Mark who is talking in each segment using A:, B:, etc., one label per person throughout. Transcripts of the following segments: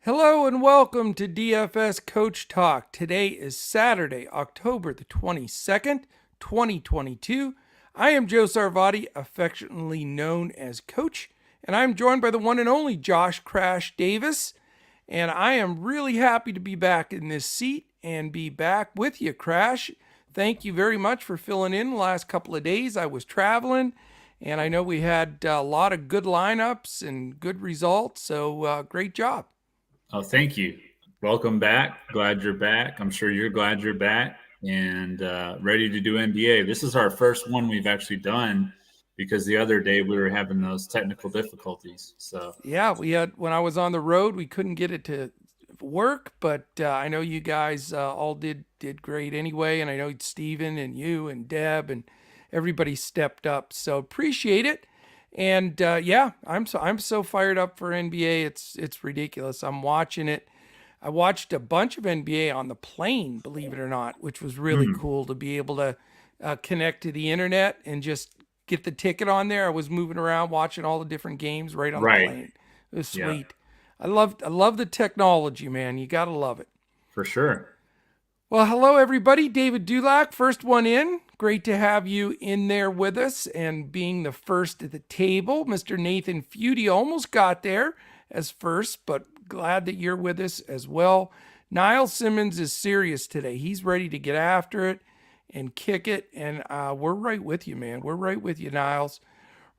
A: Hello and welcome to DFS Coach Talk. Today is Saturday, October the 22nd, 2022. I am Joe Sarvati, affectionately known as Coach, and I'm joined by the one and only Josh Crash Davis. And I am really happy to be back in this seat and be back with you, Crash. Thank you very much for filling in the last couple of days. I was traveling, and I know we had a lot of good lineups and good results, so great job.
B: Oh, thank you. Welcome back. Glad you're back. I'm sure you're glad you're back and ready to do NBA. This is our first one we've actually done because the other day we were having those technical difficulties. So
A: yeah, we had when I was on the road, we couldn't get it to work, but I know you guys all did great anyway, and I know Steven and you and Deb and everybody stepped up. So appreciate it. And yeah, I'm so fired up for NBA. It's ridiculous. I'm watching it. I watched a bunch of NBA on the plane, believe it or not, which was really cool to be able to connect to the internet and just get the ticket on there. I was moving around watching all the different games right on the
B: right.
A: plane. It was
B: Yeah,
A: sweet. I love the technology, man. You gotta love it.
B: for sure.
A: Well, hello everybody. David Dulac, first one in. Great to have you in there with us and being the first at the table. Mr. Nathan Feudy almost got there as first, but glad that you're with us as well. Niall Simmons is serious today. He's ready to get after it and kick it, and we're right with you, man. We're right with you, Niles.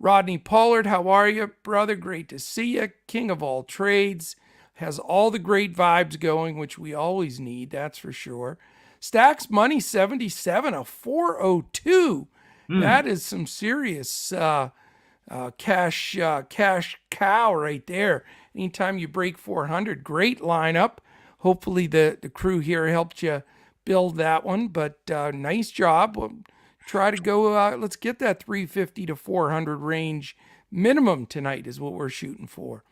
A: Rodney Pollard, how are you, brother? Great to see you. King of all trades. Has all the great vibes going, which we always need, that's for sure. Stacks Money 77, a 402. That is some serious cash cow right there. Anytime you break 400, great lineup. Hopefully the crew here helped you build that one, but nice job. We'll try to go, let's get that 350 to 400 range minimum tonight is what we're shooting for.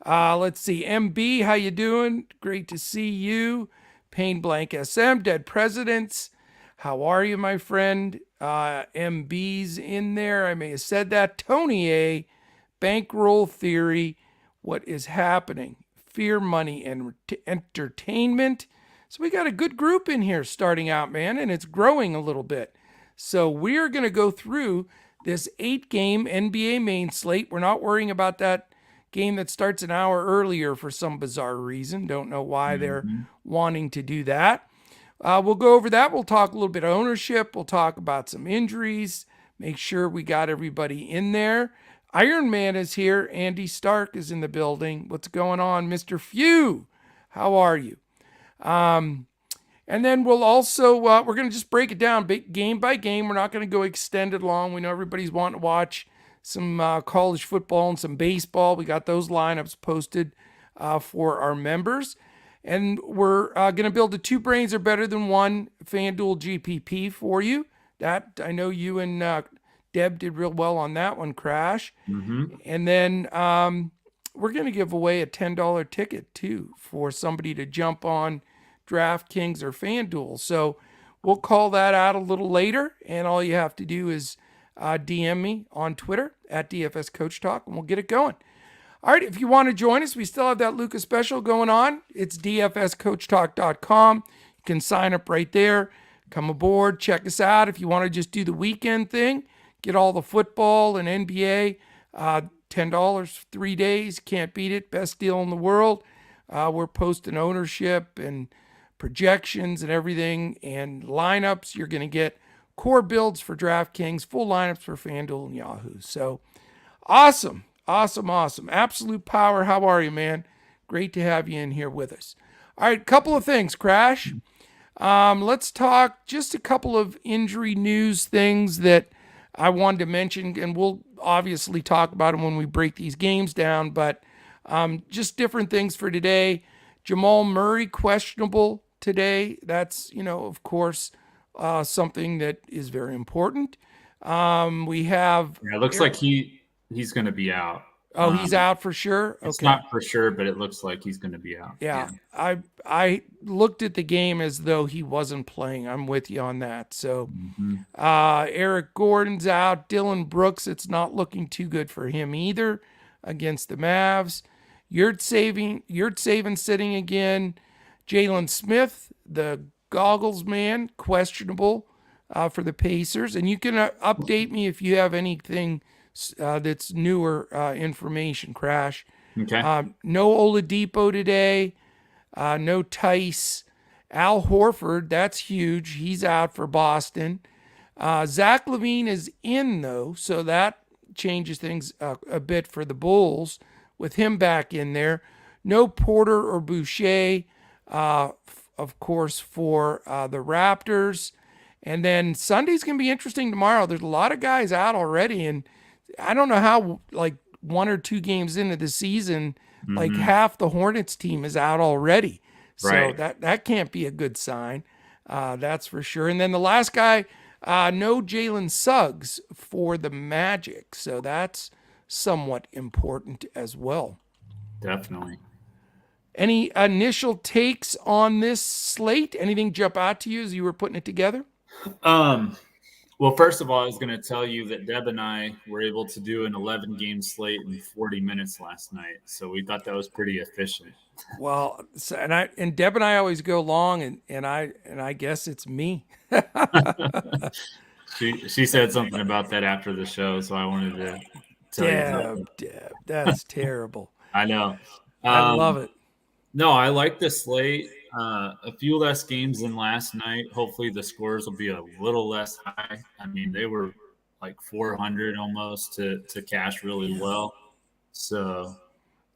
A: Let's see, MB, how you doing? Great to see you. Pain Blank SM, Dead Presidents, how are you, my friend? MB's in there. I may have said that. Tony A, Bankroll Theory, what is happening? Fear, Money, and Entertainment. So we got a good group in here starting out, man, and it's growing a little bit. So we're going to go through this 8-game NBA main slate. We're not worrying about that game that starts an hour earlier for some bizarre reason. Don't know why they're wanting to do that. We'll go over that. We'll talk a little bit of ownership. We'll talk about some injuries. Make sure we got everybody in there. Iron Man is here. Andy Stark is in the building. What's going on, Mr. Few? How are you? And then we'll also, we're going to just break it down game by game. We're not going to go extended long. We know everybody's wanting to watch some college football and some baseball. We got those lineups posted for our members. And we're going to build a two brains are better than one Fanduel GPP for you. That, I know you and Deb did real well on that one, Crash. And then we're going to give away a $10 ticket too for somebody to jump on Draftkings or Fanduel. So we'll call that out a little later. And all you have to do is DM me on Twitter at DFS Coach Talk, and we'll get it going. All right, if you want to join us, we still have that Lucas special going on. It's dfscoachtalk.com. You can sign up right there. Come aboard, check us out. If you want to just do the weekend thing, get all the football and NBA, $10, 3 days, can't beat it, best deal in the world. We're posting ownership and projections and everything and lineups. You're going to get core builds for DraftKings, full lineups for FanDuel and Yahoo. So awesome. Absolute power. How are you, man? Great to have you in here with us. All right, couple of things, Crash. Let's talk just a couple of injury news things that I wanted to mention, and we'll obviously talk about them when we break these games down, but just different things for today. Jamal Murray, questionable today. That's, of course, something that is very important. We have...
B: Yeah, it looks like he's going to be out.
A: Oh, he's out for sure?
B: It's not for sure, but it looks like he's going to be out.
A: Yeah. I looked at the game as though he wasn't playing. I'm with you on that. So Eric Gordon's out. Dylan Brooks, it's not looking too good for him either against the Mavs. Yurt saving sitting again. Jalen Smith, the goggles man, questionable for the Pacers. And you can update me if you have anything that's newer information, Crash.
B: Okay.
A: No Oladipo today. No Tice. Al Horford, that's huge. He's out for Boston. Zach LaVine is in, though, so that changes things a bit for the Bulls with him back in there. No Porter or Boucher, of course, for the Raptors. And then Sunday's going to be interesting tomorrow. There's a lot of guys out already, and I don't know how, like, 1 or 2 games into the season, like half the Hornets team is out already. So
B: Right.
A: that can't be a good sign. That's for sure. And then the last guy, no Jalen Suggs for the Magic. So that's somewhat important as well.
B: Definitely.
A: Any initial takes on this slate? Anything jump out to you as you were putting it together?
B: Well, first of all, I was going to tell you that Deb and I were able to do an 11-game slate in 40 minutes last night. So we thought that was pretty efficient.
A: Well, so, and Deb and I always go long, and I guess it's me.
B: She said something about that after the show, so I wanted to tell you about
A: Deb, that's terrible.
B: that. I know.
A: I love it.
B: No, I like the slate. A few less games than last night. Hopefully, the scores will be a little less high. I mean, they were like 400 almost to cash really well. So,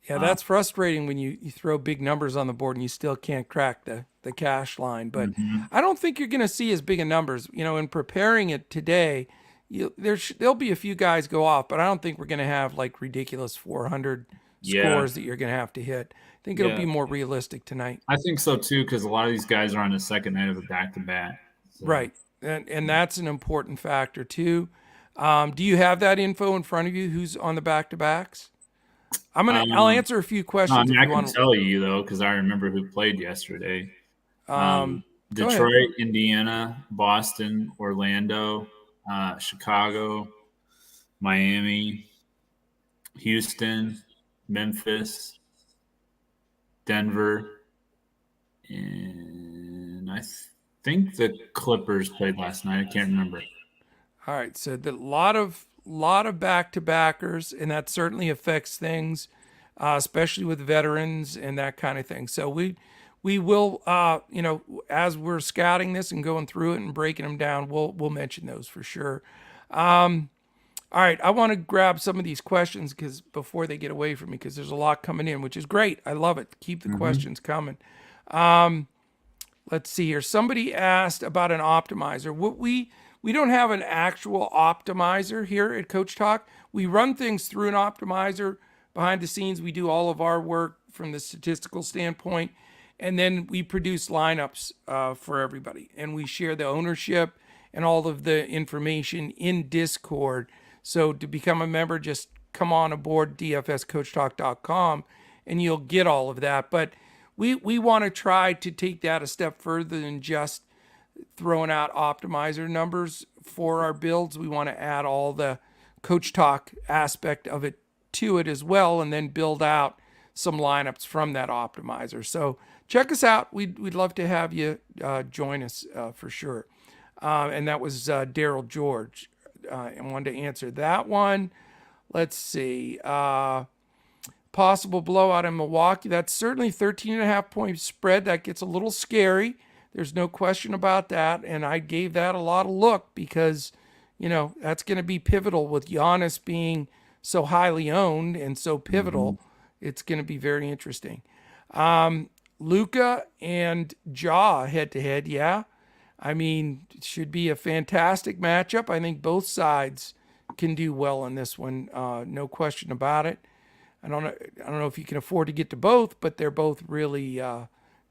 A: Yeah, that's frustrating when you throw big numbers on the board and you still can't crack the cash line. But I don't think you're going to see as big a numbers. In preparing it today, there'll be a few guys go off, but I don't think we're going to have like ridiculous 400 scores that you're going to have to hit. I think it'll be more realistic tonight.
B: I think so too, because a lot of these guys are on the second night of a back-to-back. So.
A: Right, and that's an important factor too. Do you have that info in front of you? Who's on the back-to-backs? I'll answer a few questions.
B: I mean, I can tell you though, because I remember who played yesterday. Detroit, Indiana, Boston, Orlando, Chicago, Miami, Houston, Memphis, Denver, and I think the Clippers played last night. I can't remember.
A: All right, so the lot of back-to-backers, and that certainly affects things, especially with veterans and that kind of thing. So we will, as we're scouting this and going through it and breaking them down, we'll mention those for sure. All right, I want to grab some of these questions because before they get away from me, because there's a lot coming in, which is great. I love it. Keep the questions coming. Let's see here. Somebody asked about an optimizer. We don't have an actual optimizer here at Coach Talk. We run things through an optimizer behind the scenes. We do all of our work from the statistical standpoint, and then we produce lineups for everybody, and we share the ownership and all of the information in Discord. So to become a member, just come on aboard dfscoachtalk.com and you'll get all of that. But we want to try to take that a step further than just throwing out optimizer numbers for our builds. We want to add all the Coach Talk aspect of it to it as well, and then build out some lineups from that optimizer. So check us out. We'd love to have you join us for sure. And that was Daryl George. I wanted to answer that one. Let's see. Possible blowout in Milwaukee. That's certainly 13.5 point spread. That gets a little scary. There's no question about that. And I gave that a lot of look because, that's going to be pivotal with Giannis being so highly owned and so pivotal. It's going to be very interesting. Luka and Ja head to head. Yeah. I mean, it should be a fantastic matchup. I think both sides can do well in this one. No question about it. I don't know if you can afford to get to both, but they're both really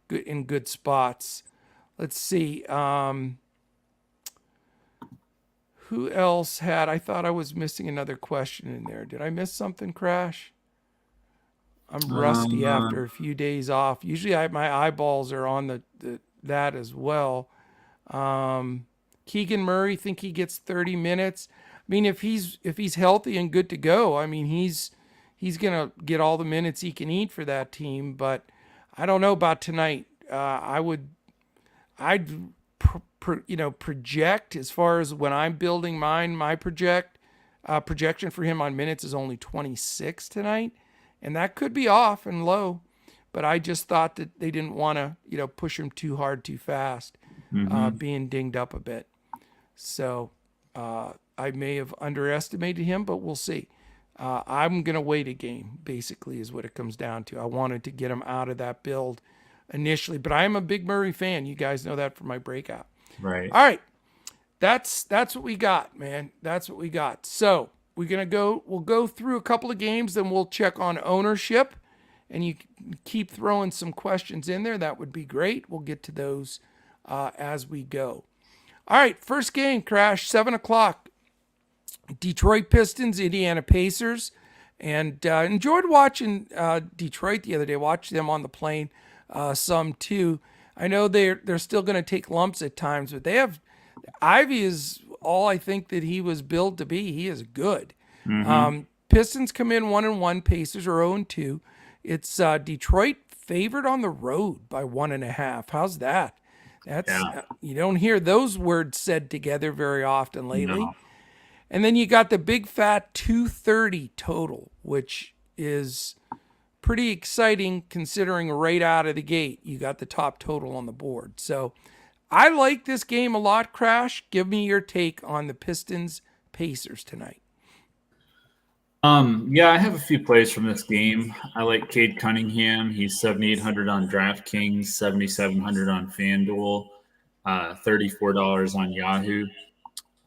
A: good in good spots. Let's see. Who else had? I thought I was missing another question in there. Did I miss something, Crash? I'm rusty after a few days off. Usually my eyeballs are on that as well. Keegan Murray, think he gets 30 minutes. I mean, if he's healthy and good to go, I mean, he's he's going to get all the minutes he can eat for that team. But I don't know about tonight. I'd project as far as when I'm building mine. My projection for him on minutes is only 26 tonight, and that could be off and low. But I just thought that they didn't want to push him too hard too fast, being dinged up a bit. So I may have underestimated him, but we'll see. I'm going to wait a game, basically, is what it comes down to. I wanted to get him out of that build initially, but I am a big Murray fan. You guys know that from my breakout.
B: Right.
A: All right. That's what we got, man. That's what we got. So we'll go through a couple of games, then we'll check on ownership, and you keep throwing some questions in there. That would be great. We'll get to those as we go. All right, first game, Crash, 7 o'clock. Detroit Pistons, Indiana Pacers. And enjoyed watching Detroit the other day. Watched them on the plane some too. I know they're still going to take lumps at times, but they have Ivy is all I think that he was billed to be. He is good. Pistons come in 1-1. Pacers are 0-2. It's Detroit favored on the road by 1.5. How's that? You don't hear those words said together very often lately.
B: No.
A: And then you got the big fat 230 total, which is pretty exciting considering right out of the gate you got the top total on the board. So I like this game a lot, Crash. Give me your take on the Pistons Pacers tonight.
B: Yeah, I have a few plays from this game. I like Cade Cunningham. He's 7,800 on Draftkings, 7,700 on Fanduel, $34 on Yahoo.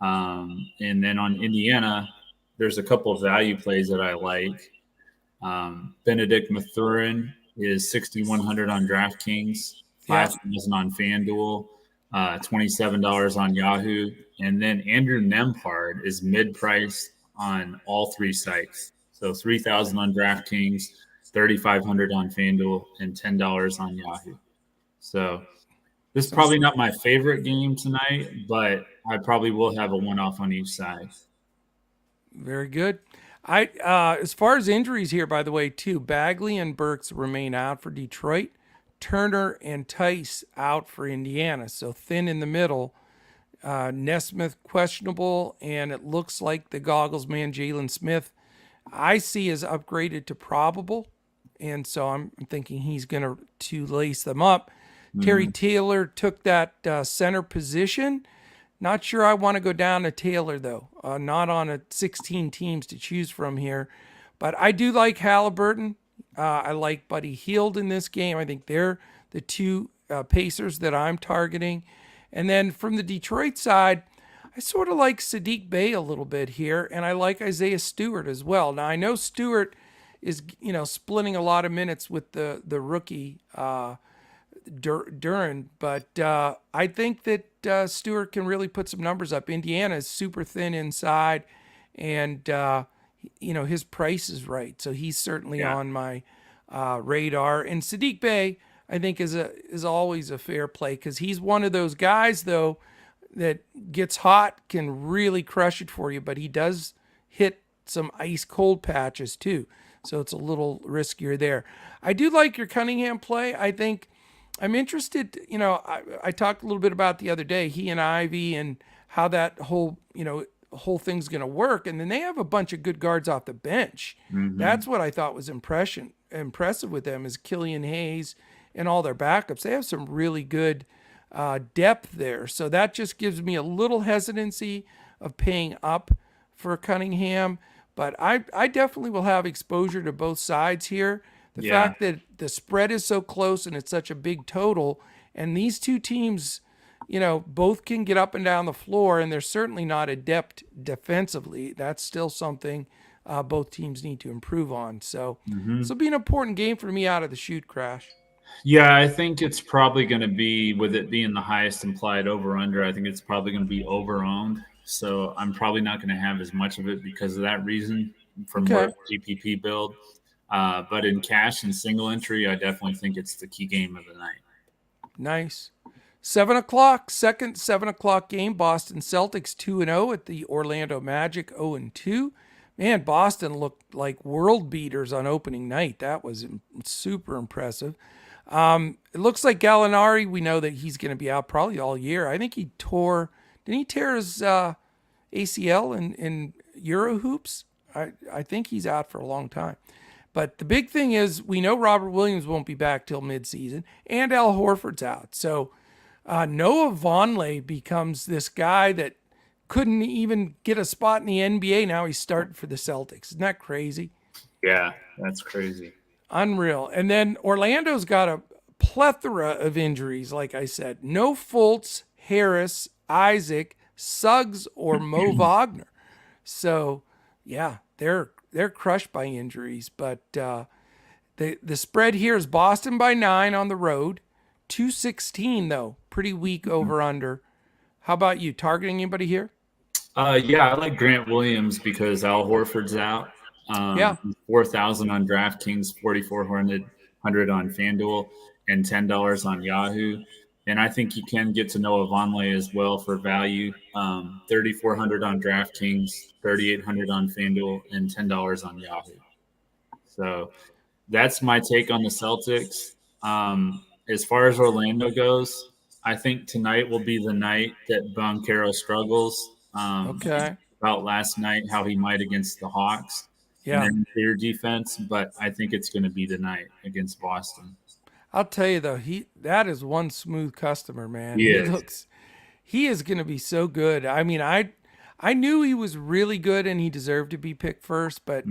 B: And then on Indiana, there's a couple of value plays that I like. Benedict Mathurin is 6,100 on DraftKings, 5,000 on FanDuel, $27 on Yahoo. And then Andrew Nembhard is mid-priced on all three sites. So 3,000 on DraftKings, 3,500 on FanDuel, and $10 on Yahoo. So this is probably not my favorite game tonight, but I probably will have a one-off on each side.
A: Very good. As far as injuries here, by the way, too, Bagley and Burks remain out for Detroit. Turner and Tice out for Indiana. So thin in the middle. Nesmith questionable, and it looks like the goggles man, Jalen Smith, I see is upgraded to probable. And so I'm thinking he's going to lace them up. Terry Taylor took that center position. Not sure I want to go down to Taylor, though. Not on a 16 teams to choose from here. But I do like Halliburton. I like Buddy Hield in this game. I think they're the two Pacers that I'm targeting. And then from the Detroit side, I sort of like Sadiq Bey a little bit here. And I like Isaiah Stewart as well. Now, I know Stewart is, splitting a lot of minutes with the rookie Duran, but I think that Stewart can really put some numbers up. Indiana is super thin inside, and his price is right, so he's certainly on my radar. And Sadiq Bey, I think, is always a fair play because he's one of those guys though that gets hot, can really crush it for you, but he does hit some ice cold patches too, so it's a little riskier there. I do like your Cunningham play. I think I'm interested, I talked a little bit about the other day, he and Ivy and how that whole thing's going to work. And then they have a bunch of good guards off the bench. That's what I thought was impressive with them is Killian Hayes and all their backups. They have some really good depth there. So that just gives me a little hesitancy of paying up for Cunningham. But I definitely will have exposure to both sides here. The fact that the spread is so close and it's such a big total, and these two teams, both can get up and down the floor, and they're certainly not adept defensively. That's still something both teams need to improve on. So this will be an important game for me out of the shoot, Crash.
B: Yeah, I think it's probably going to be, with it being the highest implied over-under, I think it's probably going to be over-owned. So I'm probably not going to have as much of it because of that reason from more GPP build. But in cash and single entry, I definitely think it's the key game of the night.
A: Nice. 7 o'clock, second 7 o'clock game. Boston Celtics 2-0 at the Orlando Magic 0-2. Man, Boston looked like world beaters on opening night. That was super impressive. It looks like Gallinari, we know that he's going to be out probably all year. I think didn't he tear his ACL in Euro hoops? I think he's out for a long time. But the big thing is we know Robert Williams won't be back till midseason, and Al Horford's out. So Noah Vonleh becomes this guy that couldn't even get a spot in the NBA. Now he's starting for the Celtics. Isn't that crazy?
B: Yeah, that's crazy.
A: Unreal. And then Orlando's got a plethora of injuries, like I said. No Fultz, Harris, Isaac, Suggs, or Mo Wagner. So, yeah, they're crushed by injuries. But the spread here is Boston by 9 on the road. 216, though. Pretty weak over-under. How about you? Targeting anybody here?
B: Yeah, I like Grant Williams because Al Horford's out.
A: Yeah.
B: 4,000 on DraftKings, 4,400 on Fanduel, and $10 on Yahoo. And I think you can get to Noah Vonleh as well for value. 3,400 on DraftKings, 3,800 on Fanduel, and $10 on Yahoo. So that's my take on the Celtics. As far as Orlando goes, I think tonight will be the night that Banchero struggles.
A: Okay.
B: About last night, how he might against the Hawks
A: Yeah.
B: and their defense, but I think it's going to be tonight against Boston.
A: I'll tell you though, that is one smooth customer, man. He is going to be so good. I mean, I knew he was really good and he deserved to be picked first, but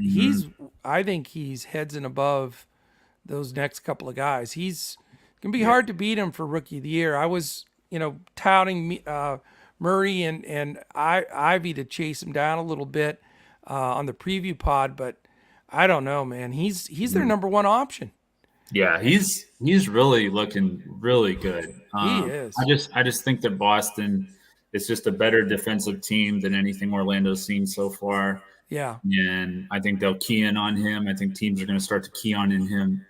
A: I think he's heads and above those next couple of guys. He's going to be hard to beat him for rookie of the year. I was, touting Murray and Ivy to chase him down a little bit on the preview pod, but I don't know, man. He's their number one option.
B: Yeah, he's really looking really good.
A: He is.
B: I just think that Boston is just a better defensive team than anything Orlando's seen so far.
A: Yeah,
B: and I think they'll key in on him. I think teams are going to start to key on him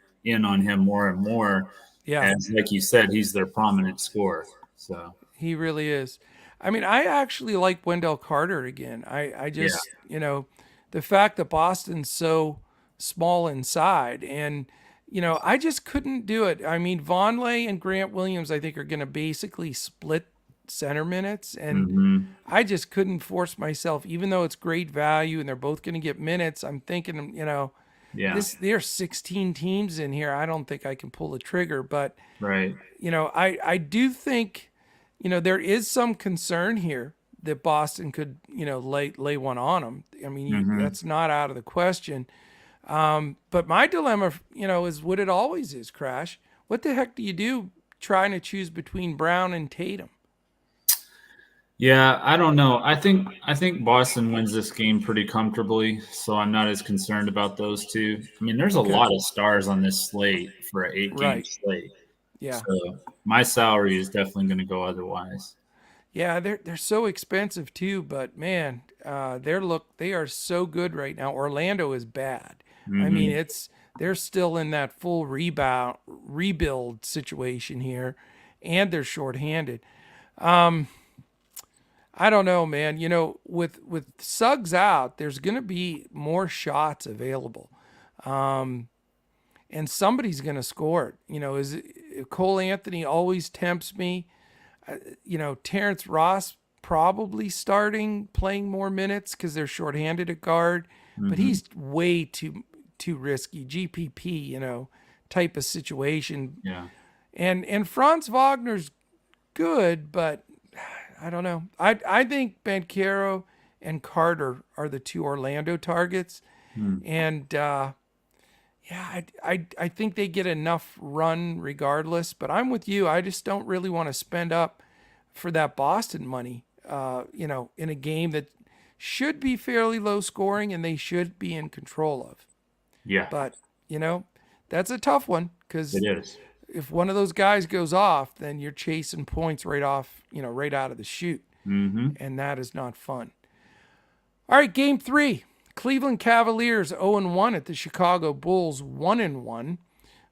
B: more and more.
A: Yeah,
B: as like you said, he's their prominent scorer. So
A: he really is. I mean, I actually like Wendell Carter again. I just, the fact that Boston's so small inside and, I just couldn't do it. I mean, Vonleh and Grant Williams, I think, are going to basically split center minutes. And I just couldn't force myself, even though it's great value and they're both going to get minutes. I'm thinking, there's 16 teams in here. I don't think I can pull the trigger. But,
B: right.
A: I do think, there is some concern here that Boston could, lay one on them. I mean, that's not out of the question. But my dilemma, is what it always is, Crash. What the heck do you do trying to choose between Brown and Tatum?
B: Yeah, I don't know. I think Boston wins this game pretty comfortably, so I'm not as concerned about those two. I mean, there's a lot of stars on this slate for an 8-game slate.
A: Yeah.
B: So my salary is definitely going to go otherwise.
A: Yeah, they're so expensive too, but man, they are so good right now. Orlando is bad. I mean, they're still in that full rebuild situation here, and they're shorthanded. I don't know, man. With Suggs out, there's going to be more shots available, and somebody's going to score it. Cole Anthony always tempts me. Terrence Ross probably playing more minutes because they're shorthanded at guard, but he's way too risky. GPP, type of situation.
B: Yeah.
A: And Franz Wagner's good, but I don't know. I think Banchero and Carter are the two Orlando targets, and I think they get enough run regardless. But I'm with you. I just don't really want to spend up for that Boston money. In a game that should be fairly low scoring and they should be in control of.
B: Yeah.
A: But that's a tough one because
B: it is.
A: If one of those guys goes off, then you're chasing points right off, right out of the chute. And that is not fun. All right, game 3. Cleveland Cavaliers 0-1 at the Chicago Bulls 1-1.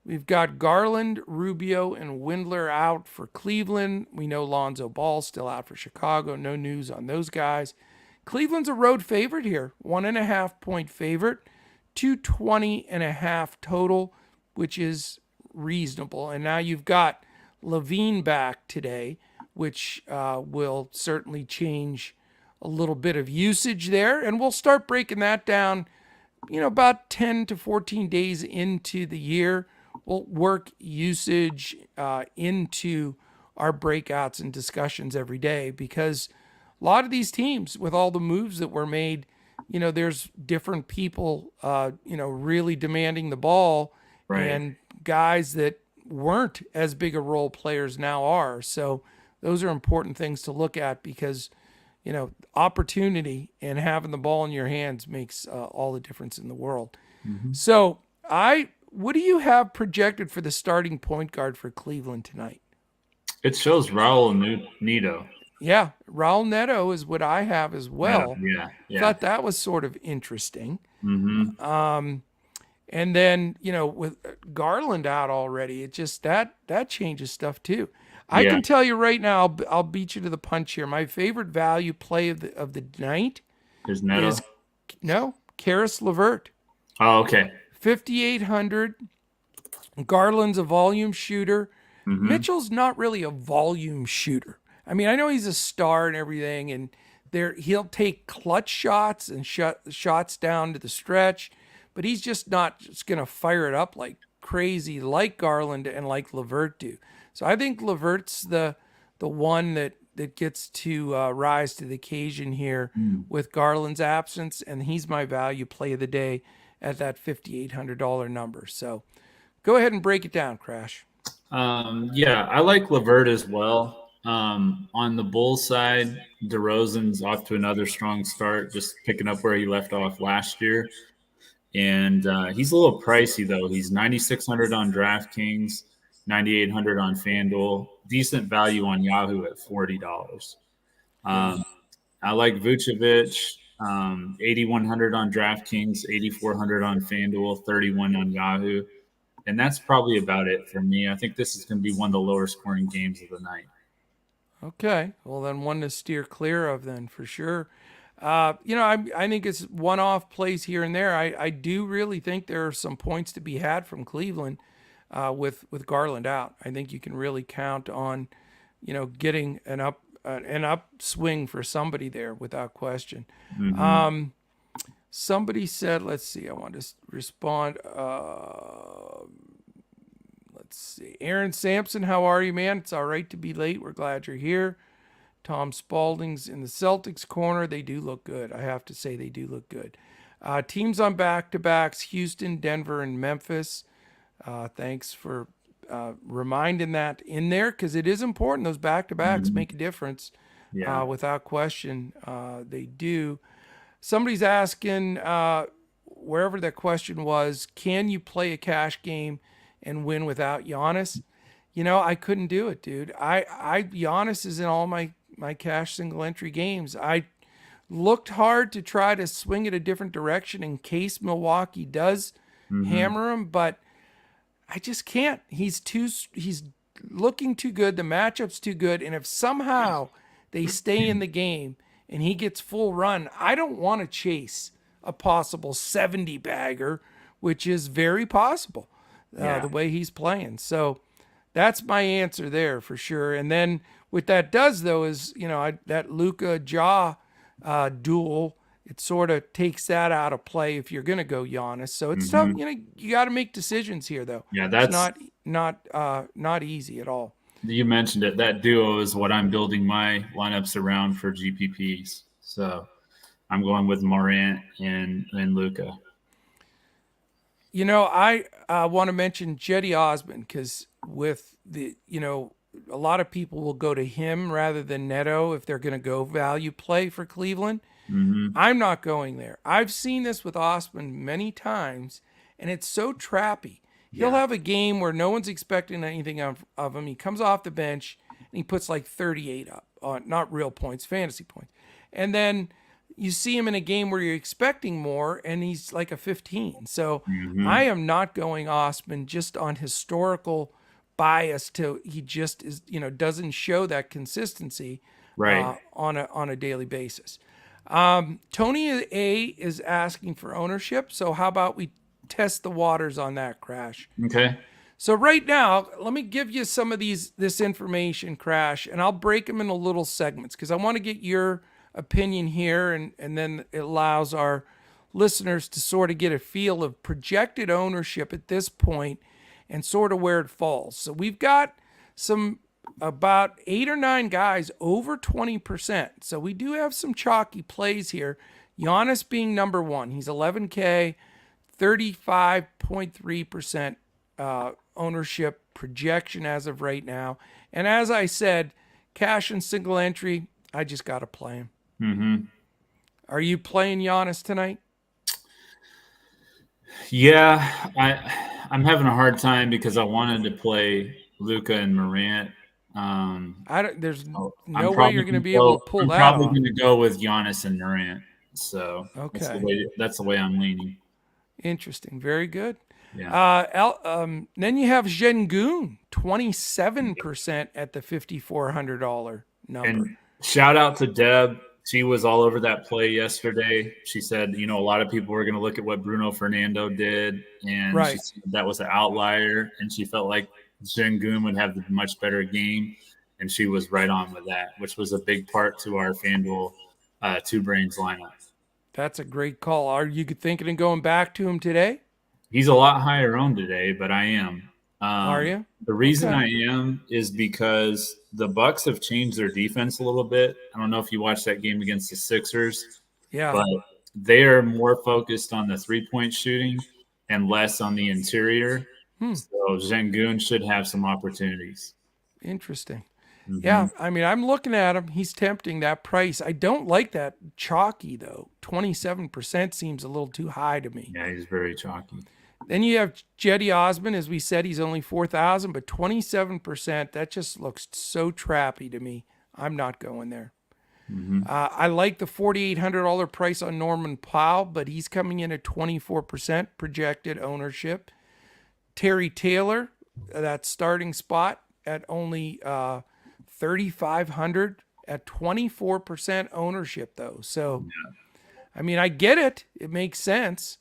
A: We've got Garland, Rubio, and Windler out for Cleveland. We know Lonzo Ball's still out for Chicago. No news on those guys. Cleveland's a road favorite here, 1.5-point favorite, 220.5 total, which is reasonable. And now you've got Levine back today, which will certainly change a little bit of usage there. And we'll start breaking that down, about 10 to 14 days into the year. We'll work usage into our breakouts and discussions every day, because a lot of these teams, with all the moves that were made, there's different people, really demanding the ball,
B: Right.
A: and guys that weren't as big a role players now are. So those are important things to look at, because, opportunity and having the ball in your hands makes all the difference in the world.
B: Mm-hmm.
A: So what do you have projected for the starting point guard for Cleveland tonight?
B: It shows Raul Neto.
A: Yeah, Raul Neto is what I have as well.
B: Yeah.
A: Thought that was sort of interesting.
B: Mm-hmm.
A: And then, with Garland out already, it just that changes stuff too. I can tell you right now, I'll beat you to the punch here. My favorite value play of the night
B: Is Neto?
A: Karis LeVert.
B: Oh, okay.
A: 5,800. Garland's a volume shooter.
B: Mm-hmm.
A: Mitchell's not really a volume shooter. I mean, I know he's a star and everything, and he'll take clutch shots and shots down to the stretch, but he's just not just going to fire it up like crazy like Garland and like LeVert do. So I think LeVert's the one that gets to rise to the occasion here with Garland's absence, and he's my value play of the day at that $5,800 number. So go ahead and break it down, Crash.
B: I like LeVert as well. On the Bulls side, DeRozan's off to another strong start, just picking up where he left off last year. And he's a little pricey, though. He's $9,600 on DraftKings, $9,800 on Fanduel. Decent value on Yahoo at $40. I like Vucevic, $8,100 on DraftKings, $8,400 on Fanduel, $31 on Yahoo. And that's probably about it for me. I think this is going to be one of the lower scoring games of the night.
A: Okay. Well, then one to steer clear of then for sure. I think it's one-off plays here and there. I do really think there are some points to be had from Cleveland with Garland out. I think you can really count on, getting an upswing for somebody there without question.
B: Mm-hmm.
A: Somebody said, let's see, I want to respond. Let's see. Aaron Sampson, how are you, man? It's all right to be late. We're glad you're here. Tom Spalding's in the Celtics corner. They do look good. I have to say they do look good. Teams on back-to-backs, Houston, Denver, and Memphis. Thanks for reminding that in there, because it is important. Those back-to-backs make a difference. Without question. They do. Somebody's asking, wherever that question was, can you play a cash game and win without Giannis? I couldn't do it, dude. Giannis is in all my cash single entry games. I looked hard to try to swing it a different direction in case Milwaukee does hammer him, but I just can't. He's looking too good. The matchup's too good. And if somehow they stay in the game and he gets full run, I don't want to chase a possible 70 bagger, which is very possible the way he's playing. So that's my answer there for sure. And then what that does, though, is, that Luka-Ja duel, it sort of takes that out of play if you're going to go Giannis. So it's tough. You got to make decisions here, though.
B: Yeah, that's
A: it's not easy at all.
B: You mentioned it. That duo is what I'm building my lineups around for GPPs. So I'm going with Morant and Luka.
A: I want to mention Jetty Osman, because with the, a lot of people will go to him rather than Neto if they're going to go value play for Cleveland. I'm not going there. I've seen this with Osman many times, and it's so trappy. He'll have a game where no one's expecting anything of him. He comes off the bench and he puts like 38 up on not real points, fantasy points. And then you see him in a game where you're expecting more and he's like a 15. So I am not going Osman just on historical bias to he just is, doesn't show that consistency on a daily basis. Tony A is asking for ownership. So how about we test the waters on that, Crash?
B: Okay.
A: So right now, let me give you some of this information, Crash, and I'll break them into little segments because I want to get your opinion here, and then it allows our listeners to sort of get a feel of projected ownership at this point and sort of where it falls. So we've got some about 8 or 9 guys over 20%. So we do have some chalky plays here. Giannis being number one. He's 11K, 35.3% ownership projection as of right now. And as I said, cash and single entry, I just got to play him.
B: Mm-hmm.
A: Are you playing Giannis tonight?
B: Yeah, I'm having a hard time because I wanted to play Luca and Morant.
A: There's
B: So
A: no way you're going to be able to pull
B: I'm
A: that
B: probably
A: off.
B: going to go with Giannis and Morant. So
A: Okay.
B: that's the way I'm leaning.
A: Interesting. Very good.
B: Yeah.
A: Then you have Zhengun, 27% at the $5,400 number.
B: And shout out to Deb. She was all over that play yesterday. She said, a lot of people were going to look at what Bruno Fernando did, and she
A: Right.
B: said that was an outlier, and she felt like Sengun would have the much better game, and she was right on with that, which was a big part to our FanDuel Two Brains lineup.
A: That's a great call. Are you thinking of going back to him today?
B: He's a lot higher owned today, but I am.
A: Are you?
B: The reason
A: Okay.
B: I am is because the Bucks have changed their defense a little bit. I don't know if you watched that game against the Sixers,
A: Yeah.
B: but they are more focused on the 3-point shooting and less on the interior. So Zhengun should have some opportunities.
A: Interesting.
B: Mm-hmm.
A: Yeah, I mean, I'm looking at him. He's tempting that price. I don't like that chalky though. 27% seems a little too high to me.
B: Yeah, he's very chalky.
A: Then you have Jetty Osman. As we said, he's only 4,000, but 27%. That just looks so trappy to me. I'm not going there.
B: Mm-hmm.
A: I like the $4,800 price on Norman Powell, but he's coming in at 24% projected ownership. Terry Taylor, that starting spot at only 3,500 at 24% ownership though. So, I mean, I get it. It makes sense.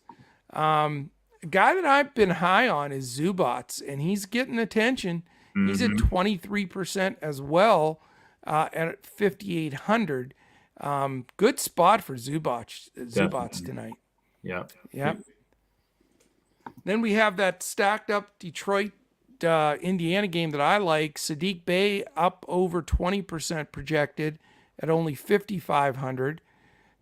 A: A guy that I've been high on is Zubats, and he's getting attention. Mm-hmm. He's at 23% as well at 5,800. Good spot for Zubats tonight.
B: Yeah.
A: Yep. Then we have that stacked up Detroit Indiana game that I like. Sadiq Bey up over 20% projected at only 5,500.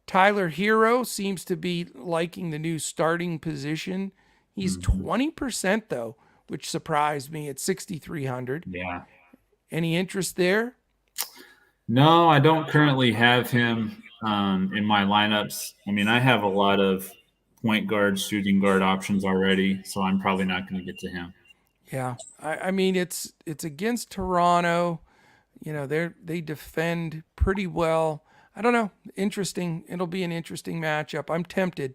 A: Tyler Hero seems to be liking the new starting position. He's 20% though, which surprised me at 6,300.
B: Yeah.
A: Any interest there?
B: No, I don't currently have him in my lineups. I mean, I have a lot of point guard, shooting guard options already, so I'm probably not going to get to him.
A: Yeah, I mean it's against Toronto. They defend pretty well. I don't know. Interesting. It'll be an interesting matchup. I'm tempted.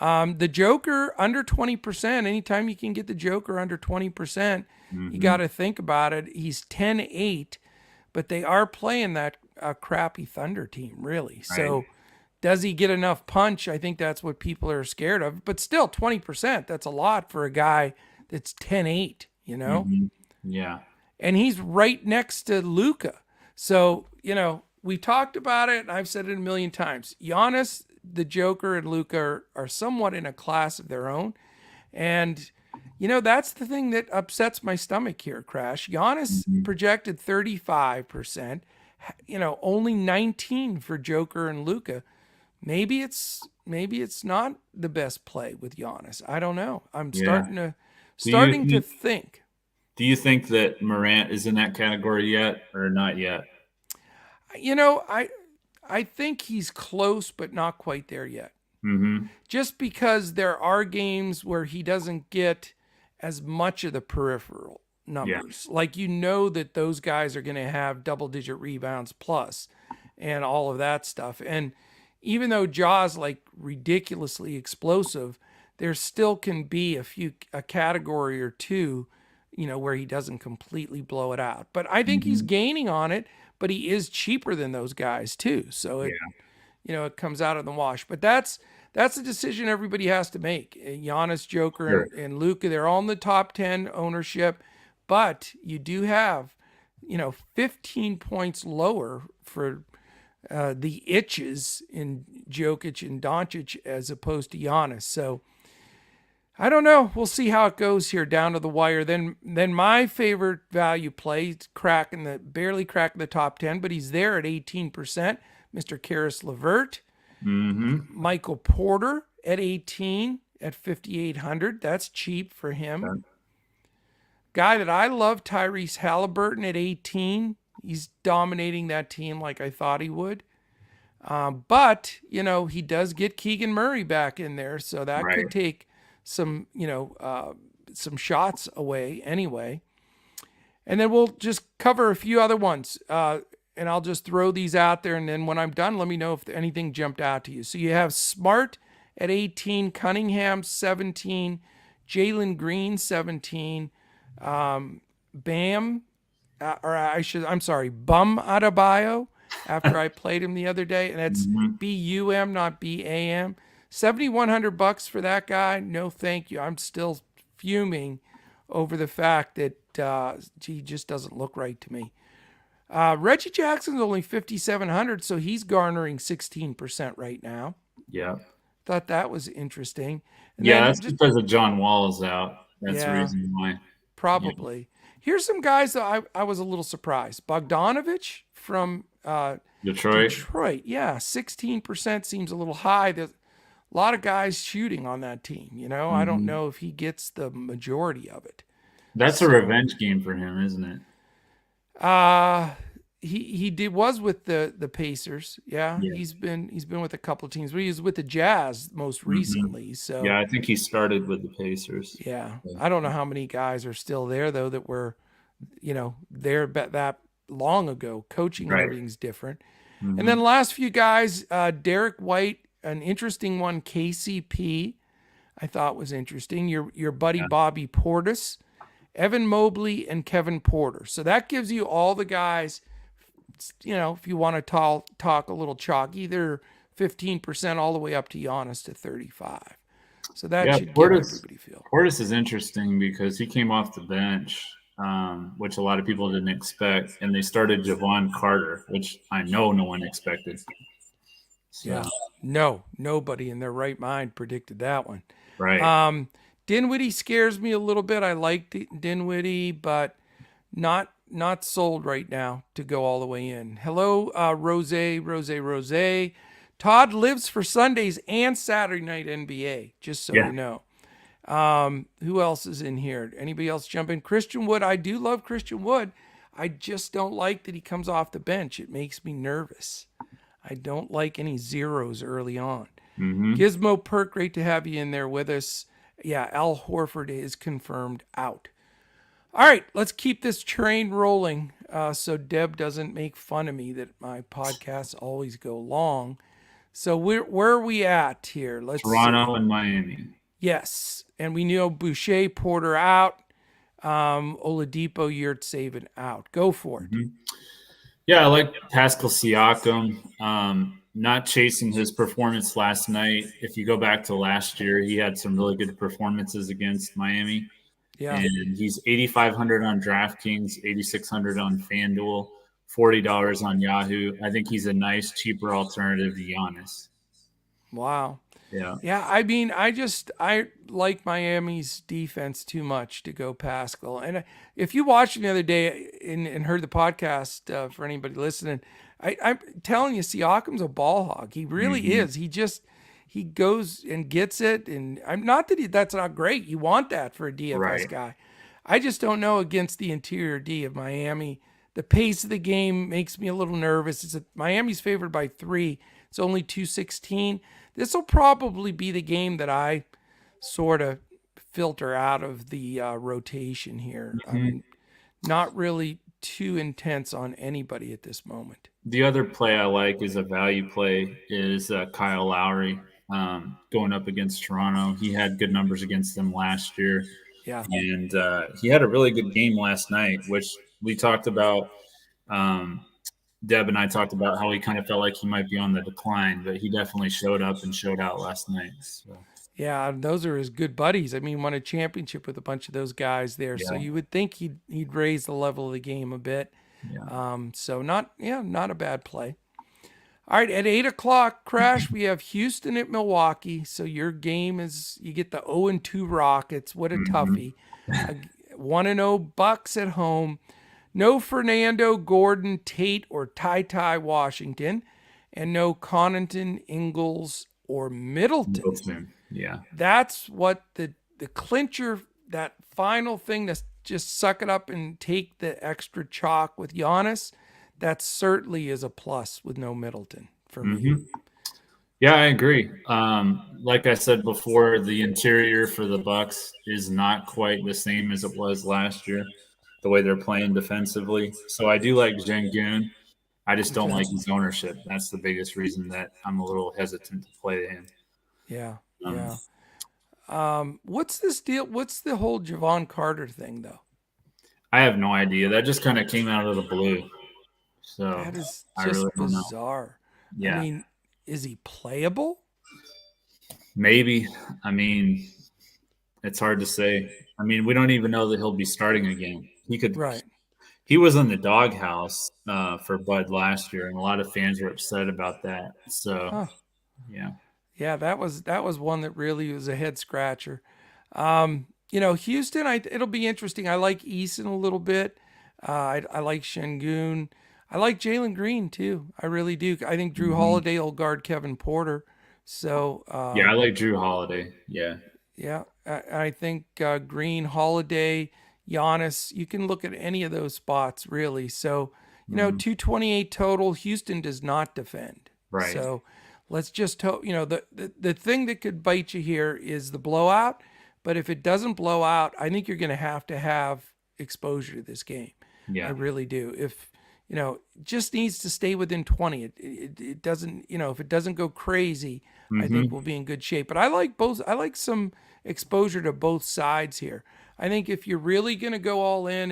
A: The Joker under 20%. Anytime you can get the Joker under 20%, you got to think about it. He's 10-8, but they are playing that crappy Thunder team, really. Right. So does he get enough punch? I think that's what people are scared of. But still, 20%, that's a lot for a guy that's 10-8,
B: Yeah.
A: And he's right next to Luka. So, we talked about it, and I've said it a million times. Giannis, the Joker, and Luka are somewhat in a class of their own. And, that's the thing that upsets my stomach here, Crash. Giannis projected 35%, only 19 for Joker and Luka. Maybe it's not the best play with Giannis. I don't know. I'm starting to think.
B: Do you think that Morant is in that category yet or not yet?
A: I think he's close, but not quite there yet.
B: Mm-hmm.
A: Just because there are games where he doesn't get as much of the peripheral numbers. Yeah. Like, that those guys are going to have double-digit rebounds plus and all of that stuff. And even though Ja's like ridiculously explosive, there still can be a category or two, where he doesn't completely blow it out. But I think he's gaining on it, but he is cheaper than those guys too. So it comes out of the wash. But that's a decision everybody has to make. Giannis, Joker,
B: Sure.
A: and Luka, they're all in the top 10 ownership, but you do have, 15 points lower for the itches in Jokic and Doncic as opposed to Giannis. So I don't know. We'll see how it goes here down to the wire. Then my favorite value play, barely cracking the top 10, but he's there at 18%. Mr. Karis LeVert, Michael Porter at 18 at 5,800. That's cheap for him.
B: Okay.
A: Guy that I love, Tyrese Halliburton at 18. He's dominating that team like I thought he would. But he does get Keegan Murray back in there, so that could take some shots away anyway. And then we'll just cover a few other ones. And I'll just throw these out there. And then when I'm done, let me know if anything jumped out to you. So you have Smart at 18, Cunningham 17, Jalen Green 17, Bum Adebayo after I played him the other day. And that's BUM, not BAM. $7,100 for that guy. No, thank you. I'm still fuming over the fact that he just doesn't look right to me. Reggie Jackson's only 5,700, so he's garnering 16% right now.
B: Yeah.
A: Thought that was interesting.
B: And that's because of John Wall is out. That's the reason why.
A: Probably. Yeah. Here's some guys that I was a little surprised. Bogdanovich from Detroit. Yeah, 16% seems a little high. There's a lot of guys shooting on that team. I don't know if he gets the majority of it.
B: That's a revenge game for him, isn't it?
A: He was with the Pacers. Yeah. He's been with a couple of teams, but he was with the Jazz most recently. So
B: yeah, I think he started with the Pacers.
A: Yeah. I don't know how many guys are still there though that were, there that long ago. Coaching and everything's different. And then last few guys, Derek White, an interesting one, KCP, I thought was interesting. Your buddy Bobby Portis, Evan Mobley, and Kevin Porter. So that gives you all the guys, if you want to talk a little chalky, they're 15% all the way up to Giannis to 35. So that should give everybody feel.
B: Portis is interesting because he came off the bench, which a lot of people didn't expect, and they started Javon Carter, which I know no one expected. So.
A: Yeah, nobody in their right mind predicted that one.
B: Right.
A: Dinwiddie scares me a little bit. I like Dinwiddie, but not sold right now to go all the way in. Hello, Rose. Todd lives for Sundays and Saturday night NBA, just so you know. Who else is in here? Anybody else jump in? Christian Wood. I do love Christian Wood. I just don't like that he comes off the bench. It makes me nervous. I don't like any zeros early on. Gizmo Perk, great to have you in there with us. Yeah, Al Horford is confirmed out. All right, let's keep this train rolling so Deb doesn't make fun of me that my podcasts always go long. So where are we at here?
B: Toronto and Miami.
A: Yes, and we know Boucher, Porter out. Oladipo, Yurtseven out. Go for it.
B: Yeah, I like Pascal Siakam. Not chasing his performance last night. If you go back to last year, he had some really good performances against Miami. Yeah. And he's 8,500 on Draftkings, 8,600 on Fanduel, $40 on Yahoo. I think he's a nice, cheaper alternative to Giannis.
A: Wow.
B: Yeah.
A: Yeah, I mean, I like Miami's defense too much to go Pascal. And if you watched the other day and heard the podcast, for anybody listening, I'm telling you, Siakam's a ball hog. He really is. He goes and gets it. And I'm not that that's not great. You want that for a DFS guy. I just don't know against the interior D of Miami. The pace of the game makes me a little nervous. Miami's favored by 3. It's only 216. This will probably be the game that I sort of filter out of the rotation here. I'm not really too intense on anybody at this moment.
B: The other play I like is a value play is Kyle Lowry going up against Toronto. He had good numbers against them last year.
A: Yeah.
B: And he had a really good game last night, which we talked about Deb and I talked about how he kind of felt like he might be on the decline, but he definitely showed up and showed out last night. So
A: Yeah, those are his good buddies. I mean, won a championship with a bunch of those guys there, so
B: yeah,
A: you would think he'd raise the level of the game a bit.
B: yeah.
A: So not a bad play. All right, at 8 o'clock, Crash, we have Houston at Milwaukee. So your game is you get the 0-2 Rockets. What a
B: Hmm.
A: toughie. 1-0 Bucks at home. No Fernando, Gordon, Tate, or Ty Washington, and no Connaughton, Ingles, or Middleton.
B: Middleton. Yeah.
A: That's what the clincher, that final thing to just suck it up and take the extra chalk with Giannis. That certainly is a plus with no Middleton for me.
B: Hmm. Yeah, I agree. Like I said before, the interior for the Bucks is not quite the same as it was last year. The way they're playing defensively, so I do like Sengun. I just don't
A: Okay.
B: like his ownership. That's the biggest reason that I'm a little hesitant to play him.
A: Yeah.
B: Um,
A: Yeah. What's this deal? What's the whole Javon Carter thing though?
B: I have no idea. That just kind of came out of the blue. So
A: That is
B: I really
A: just
B: don't know.
A: bizarre. I
B: Yeah,
A: mean, is he playable?
B: maybe. I mean, it's hard to say. I mean, we don't even know that he'll be starting again. He could.
A: Right.
B: He was in the doghouse for Bud last year, and a lot of fans were upset about that. So
A: Huh.
B: yeah.
A: Yeah, that was one that really was a head scratcher. Houston, it'll be interesting. I like Eason a little bit. I like Shengun. I like Jalen Green too. I really do. I think Drew
B: Hmm.
A: Holiday will guard Kevin Porter. So
B: Yeah, I like Drew Holiday. Yeah.
A: yeah, I think Green, Holiday, Giannis. You can look at any of those spots really. So
B: Hmm.
A: 228 total. Houston does not defend.
B: Right.
A: So let's just hope. The thing that could bite you here is the blowout. But if it doesn't blow out, I think you're going to have exposure to this game. I
B: Yeah.
A: really do. If just needs to stay within 20. It doesn't, if it doesn't go crazy, I think
B: Hmm.
A: we'll be in good shape. But I like both. I like some exposure to both sides here. I think if you're really going to go all in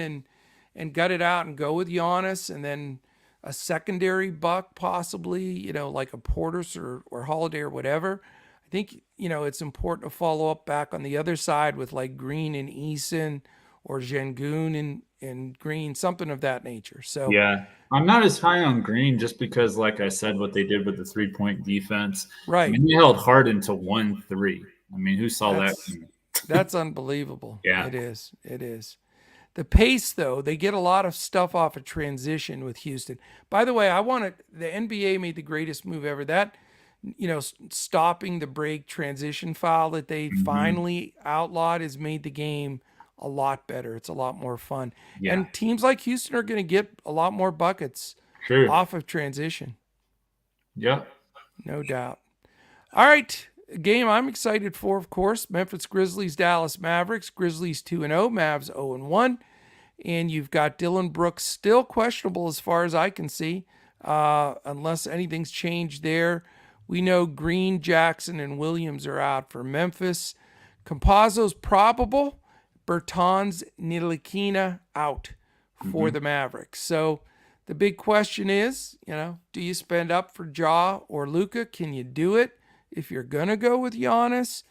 A: and gut it out and go with Giannis and then a secondary buck possibly, like a Portis or Holiday or whatever, I think, it's important to follow up back on the other side with like Green and Eason or Jengun and Green, something of that nature. So,
B: Yeah. I'm not as high on Green just because, like I said, what they did with the 3-point defense. I
A: right.
B: mean, they held Harden to 1-3. I mean, who saw that
A: That's
B: coming?
A: that's unbelievable.
B: Yeah.
A: It is. It is. The pace, though, they get a lot of stuff off of transition with Houston. By the way, the NBA made the greatest move ever. That, stopping the break transition foul that they
B: Hmm.
A: finally outlawed has made the game a lot better. It's a lot more fun.
B: Yeah.
A: And teams like Houston are going to get a lot more buckets
B: True.
A: off of transition,
B: Yep.
A: no doubt. All right. Game I'm excited for, of course, Memphis Grizzlies, Dallas Mavericks. Grizzlies 2-0, Mavs 0-1. And you've got Dylan Brooks still questionable as far as I can see, unless anything's changed there. We know Green, Jackson, and Williams are out for Memphis. Campazzo's probable. Bertans, Nilikina out for
B: Hmm.
A: the Mavericks. So the big question is, do you spend up for Ja or Luka? Can you do it if you're gonna go with Giannis?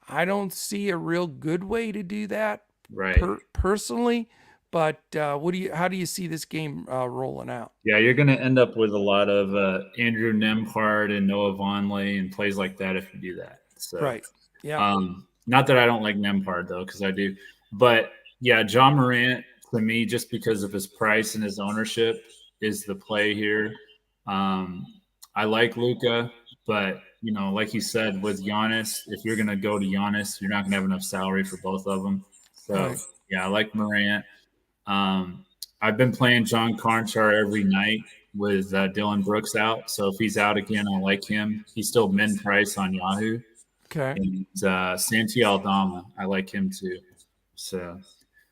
A: I don't see a real good way to do that
B: Right.
A: personally. But how do you see this game rolling out?
B: Yeah, you're going to end up with a lot of Andrew Nemhard and Noah Vonleh and plays like that if you do that. So,
A: Right. Yeah.
B: not that I don't like Nemhard though, because I do. But yeah, John Morant to me, just because of his price and his ownership, is the play here. Um, I like Luca, but like you said, with Giannis, if you're going to go to Giannis, you're not going to have enough salary for both of them. So
A: Right.
B: yeah, I like Morant. Um, I've been playing John Carnchar every night with Dylan Brooks out. So if he's out again, I like him. He's still min price on Yahoo.
A: Okay.
B: And Santi Aldama, I like him too. So,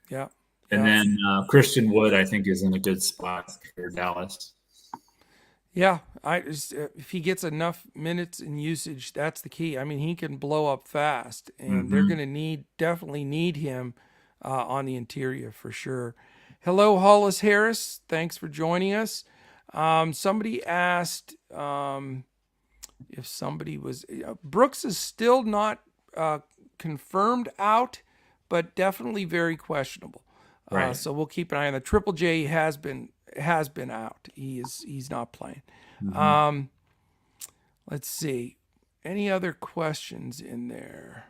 A: Yeah.
B: and
A: Yeah.
B: then Christian Wood, I think, is in a good spot for Dallas.
A: Yeah. If he gets enough minutes and usage, that's the key. I mean, he can blow up fast, and they're
B: Hmm.
A: going to definitely need him on the interior for sure. Hello, Hollis Harris. Thanks for joining us. Somebody asked if somebody was Brooks is still not confirmed out, but definitely very questionable.
B: Right.
A: So we'll keep an eye on that. Triple J has been out. He's not playing.
B: Mm-hmm.
A: Let's see. Any other questions in there?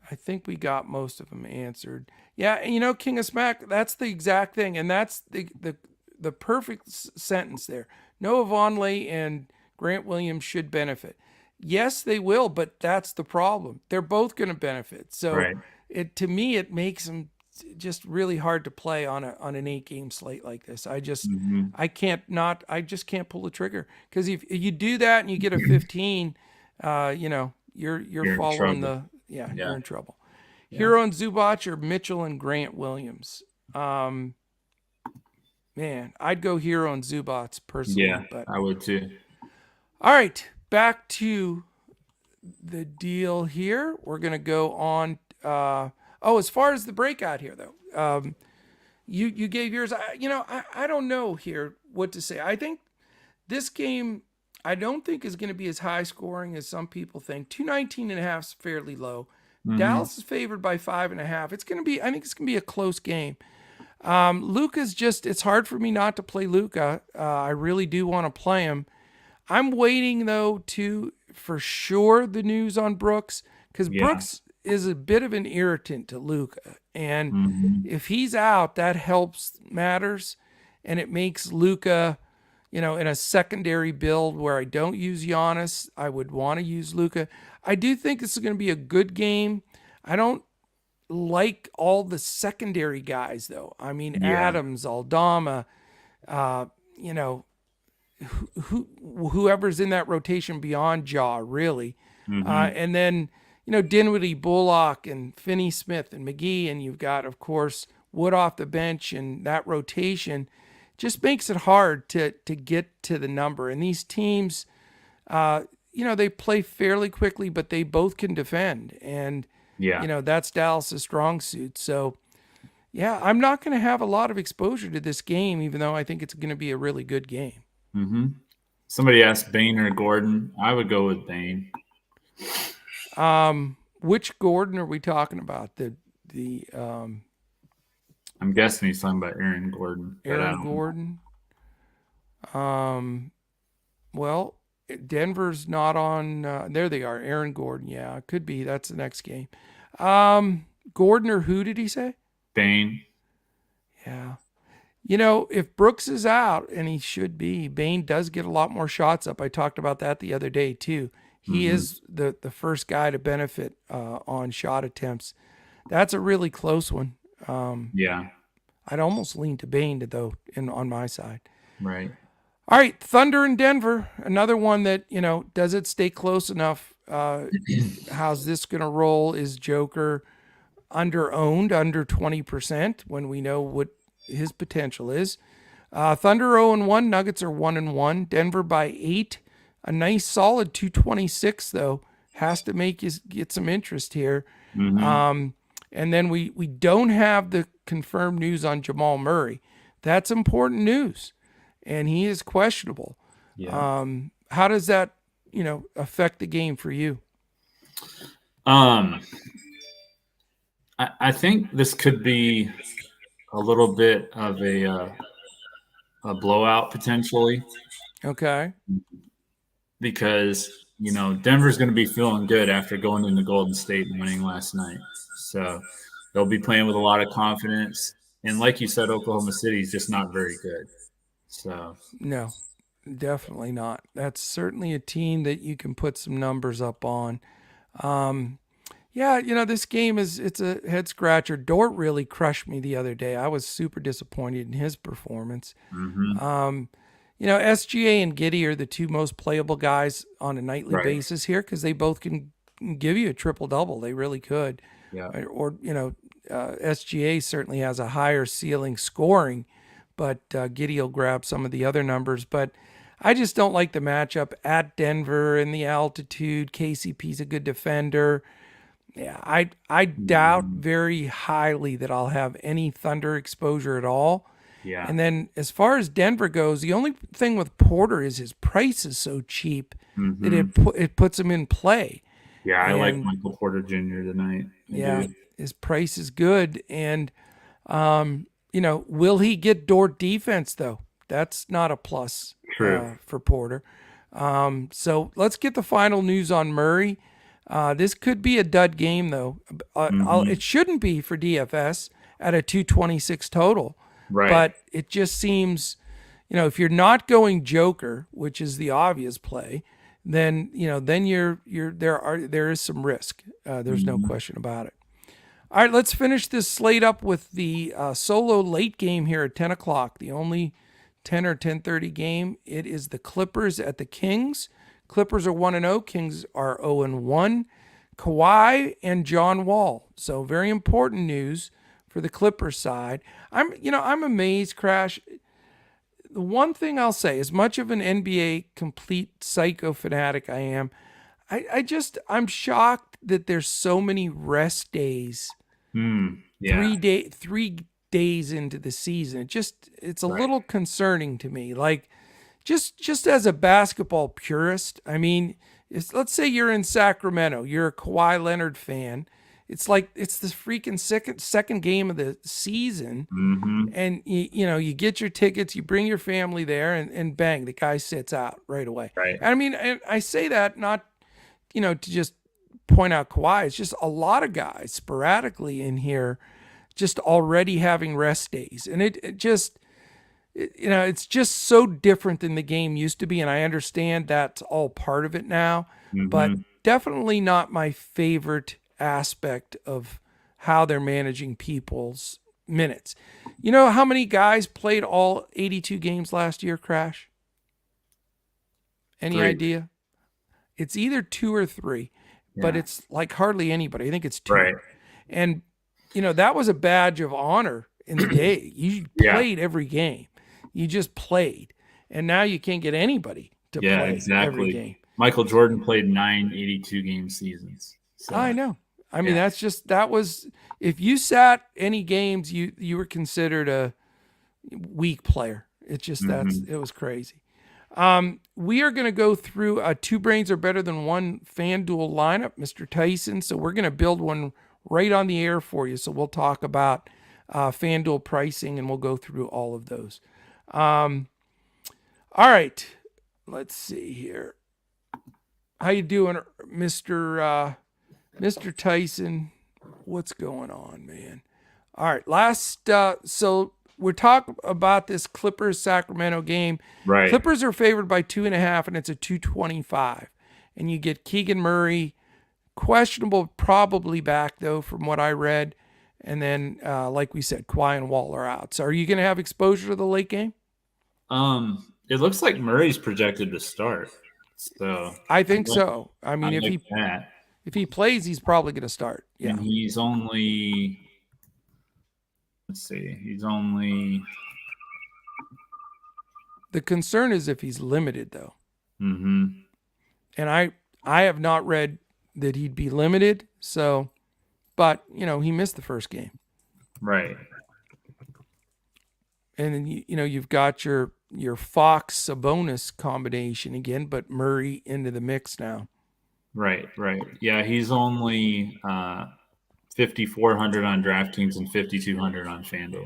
A: I think we got most of them answered. Yeah, and King of Smack, that's the exact thing, and that's the perfect sentence there. Noah Vonleh and Grant Williams should benefit. Yes, they will, but that's the problem. They're both going to benefit. So
B: Right.
A: to me, it makes them just really hard to play on an 8-game slate like this.
B: Mm-hmm.
A: I just can't pull the trigger, because if you do that and you get a 15, you're
B: You're in
A: following
B: trouble.
A: you're
B: Yeah.
A: in trouble.
B: Yeah.
A: Hero and Zubac or Mitchell and Grant Williams. Man, I'd go Hero and Zubac personally,
B: Yeah,
A: but
B: I would too.
A: all right, back to the deal here. We're gonna go on. As far as the breakout here, though, you gave yours. I don't know here what to say. I think this game, I don't think is going to be as high scoring as some people think. 219.5 is fairly low.
B: Mm-hmm.
A: Dallas is favored by 5.5. I think it's going to be a close game. Luka's it's hard for me not to play Luka. I really do want to play him. I'm waiting though for sure the news on Brooks, because
B: Yeah.
A: Brooks is a bit of an irritant to Luka, and
B: Mm-hmm.
A: if he's out, that helps matters, and it makes Luka, in a secondary build where I don't use Giannis, I would want to use Luka. I do think this is going to be a good game. I don't like all the secondary guys though. I mean,
B: Yeah.
A: Adams, Aldama, whoever's in that rotation beyond Jaw, really.
B: Mm-hmm.
A: And then, Dinwiddie, Bullock, and Finney Smith, and McGee, and you've got, of course, Wood off the bench, and that rotation just makes it hard to get to the number. And these teams, they play fairly quickly, but they both can defend. And,
B: Yeah.
A: that's Dallas' strong suit. So, yeah, I'm not going to have a lot of exposure to this game, even though I think it's going to be a really good game.
B: Mm-hmm. Somebody asked Bain or Gordon. I would go with Bain.
A: Which Gordon are we talking about?
B: I'm guessing he's talking about Aaron Gordon.
A: Aaron Gordon. Well, Denver's not on. There they are. Aaron Gordon. Yeah, it could be. That's the next game. Gordon or who did he say?
B: Bain.
A: Yeah. If Brooks is out, and he should be, Bain does get a lot more shots up. I talked about that the other day too. He is the first guy to benefit on shot attempts. That's a really close one.
B: Yeah.
A: I'd almost lean to Bain though on my side.
B: Right.
A: All right, Thunder in Denver, another one that, does it stay close enough? How's this going to roll? Is Joker under-owned, under 20%, when we know what his potential is? Thunder 0-1, Nuggets are 1-1, Denver by 8. A nice solid 226, though, has to make you get some interest here.
B: Mm-hmm.
A: And then we don't have the confirmed news on Jamal Murray. That's important news, and he is questionable.
B: Yeah.
A: How does that, affect the game for you?
B: I think this could be a little bit of a blowout potentially.
A: Okay.
B: Because Denver's going to be feeling good after going into Golden State and winning last night. So they'll be playing with a lot of confidence. And like you said, Oklahoma City is just not very good. So
A: no, definitely not. That's certainly a team that you can put some numbers up on. This game it's a head scratcher. Dort really crushed me the other day. I was super disappointed in his performance.
B: mm-hmm.
A: SGA and Giddey are the two most playable guys on a nightly basis here, because they both can give you a triple-double. They really could.
B: Yeah.
A: Or SGA certainly has a higher ceiling scoring, but Giddey will grab some of the other numbers. But I just don't like the matchup at Denver and the altitude. KCP's a good defender. Yeah, I doubt very highly that I'll have any Thunder exposure at all.
B: Yeah.
A: And then as far as Denver goes, the only thing with Porter is his price is so cheap that
B: Mm-hmm.
A: it puts him in play.
B: Yeah, I like
A: And
B: Michael Porter Jr. tonight. I
A: yeah,
B: do.
A: his price is good. And will he get Dort defense though? That's not a plus
B: True.
A: for Porter. So let's get the final news on Murray. This could be a dud game though.
B: Mm-hmm.
A: It shouldn't be for DFS at a 226 total,
B: Right.
A: but it just seems, if you're not going Joker, which is the obvious play, then there is some risk. There's no
B: Mm-hmm.
A: question about it. All right, let's finish this slate up with the solo late game here at 10 o'clock. The only 10 or 10:30 game. It is the Clippers at the Kings. Clippers are 1-0. Kings are 0-1. Kawhi and John Wall. So very important news for the Clippers side. I'm amazed, Crash. The one thing I'll say, as much of an NBA complete psycho fanatic I am, I'm shocked that there's so many rest days
B: Yeah.
A: 3 days into the season. It's a
B: Right.
A: little concerning to me. Like just as a basketball purist, I mean, let's say you're in Sacramento, you're a Kawhi Leonard fan. It's like it's the freaking second game of the season,
B: Mm-hmm.
A: and you get your tickets, you bring your family there, and bang, the guy sits out right away.
B: Right.
A: And I mean, and I say that not to just point out Kawhi. It's just a lot of guys sporadically in here just already having rest days. And it's just so different than the game used to be. And I understand that's all part of it now, but
B: Mm-hmm.
A: definitely not my favorite aspect of how they're managing people's minutes. You know how many guys played all 82 games last year, Crash? Any
B: 3.
A: idea? It's either 2 or 3, but
B: Yeah.
A: it's like hardly anybody. I think it's 2.
B: Right.
A: And that was a badge of honor in the day. You
B: Yeah.
A: played every game. You just played. And now you can't get anybody to
B: Yeah,
A: play every
B: exactly.
A: game.
B: Michael Jordan played 9 82-game seasons. So
A: I know. I mean,
B: yeah.
A: that was if you sat any games, you were considered a weak player. It's just
B: Mhm.
A: it was crazy. We are going to go through two brains are better than one FanDuel lineup, Mr. Tyson. So we're going to build one right on the air for you. So we'll talk about FanDuel pricing and we'll go through all of those. All right, let's see here. How you doing, Mr. Tyson? What's going on, man? All right, so we're talking about this Clippers Sacramento game.
B: Right.
A: Clippers are favored by 2.5, and it's a 225. And you get Keegan Murray, questionable, probably back though, from what I read. And then, like we said, Kawhi and Wall are out. So, are you going to have exposure to the late game?
B: It looks like Murray's projected to start. So
A: I think so. I mean,
B: like that.
A: if he plays, he's probably going to start. Yeah.
B: And he's only, let's see,
A: The concern is if he's limited though.
B: Mm-hmm.
A: And I have not read that he'd be limited. So, but he missed the first game.
B: Right.
A: And then you've got your Fox Sabonis combination again, but Murray into the mix now.
B: Right. Yeah, he's only 5,400 on Draftkings and 5,200 on Fanduel.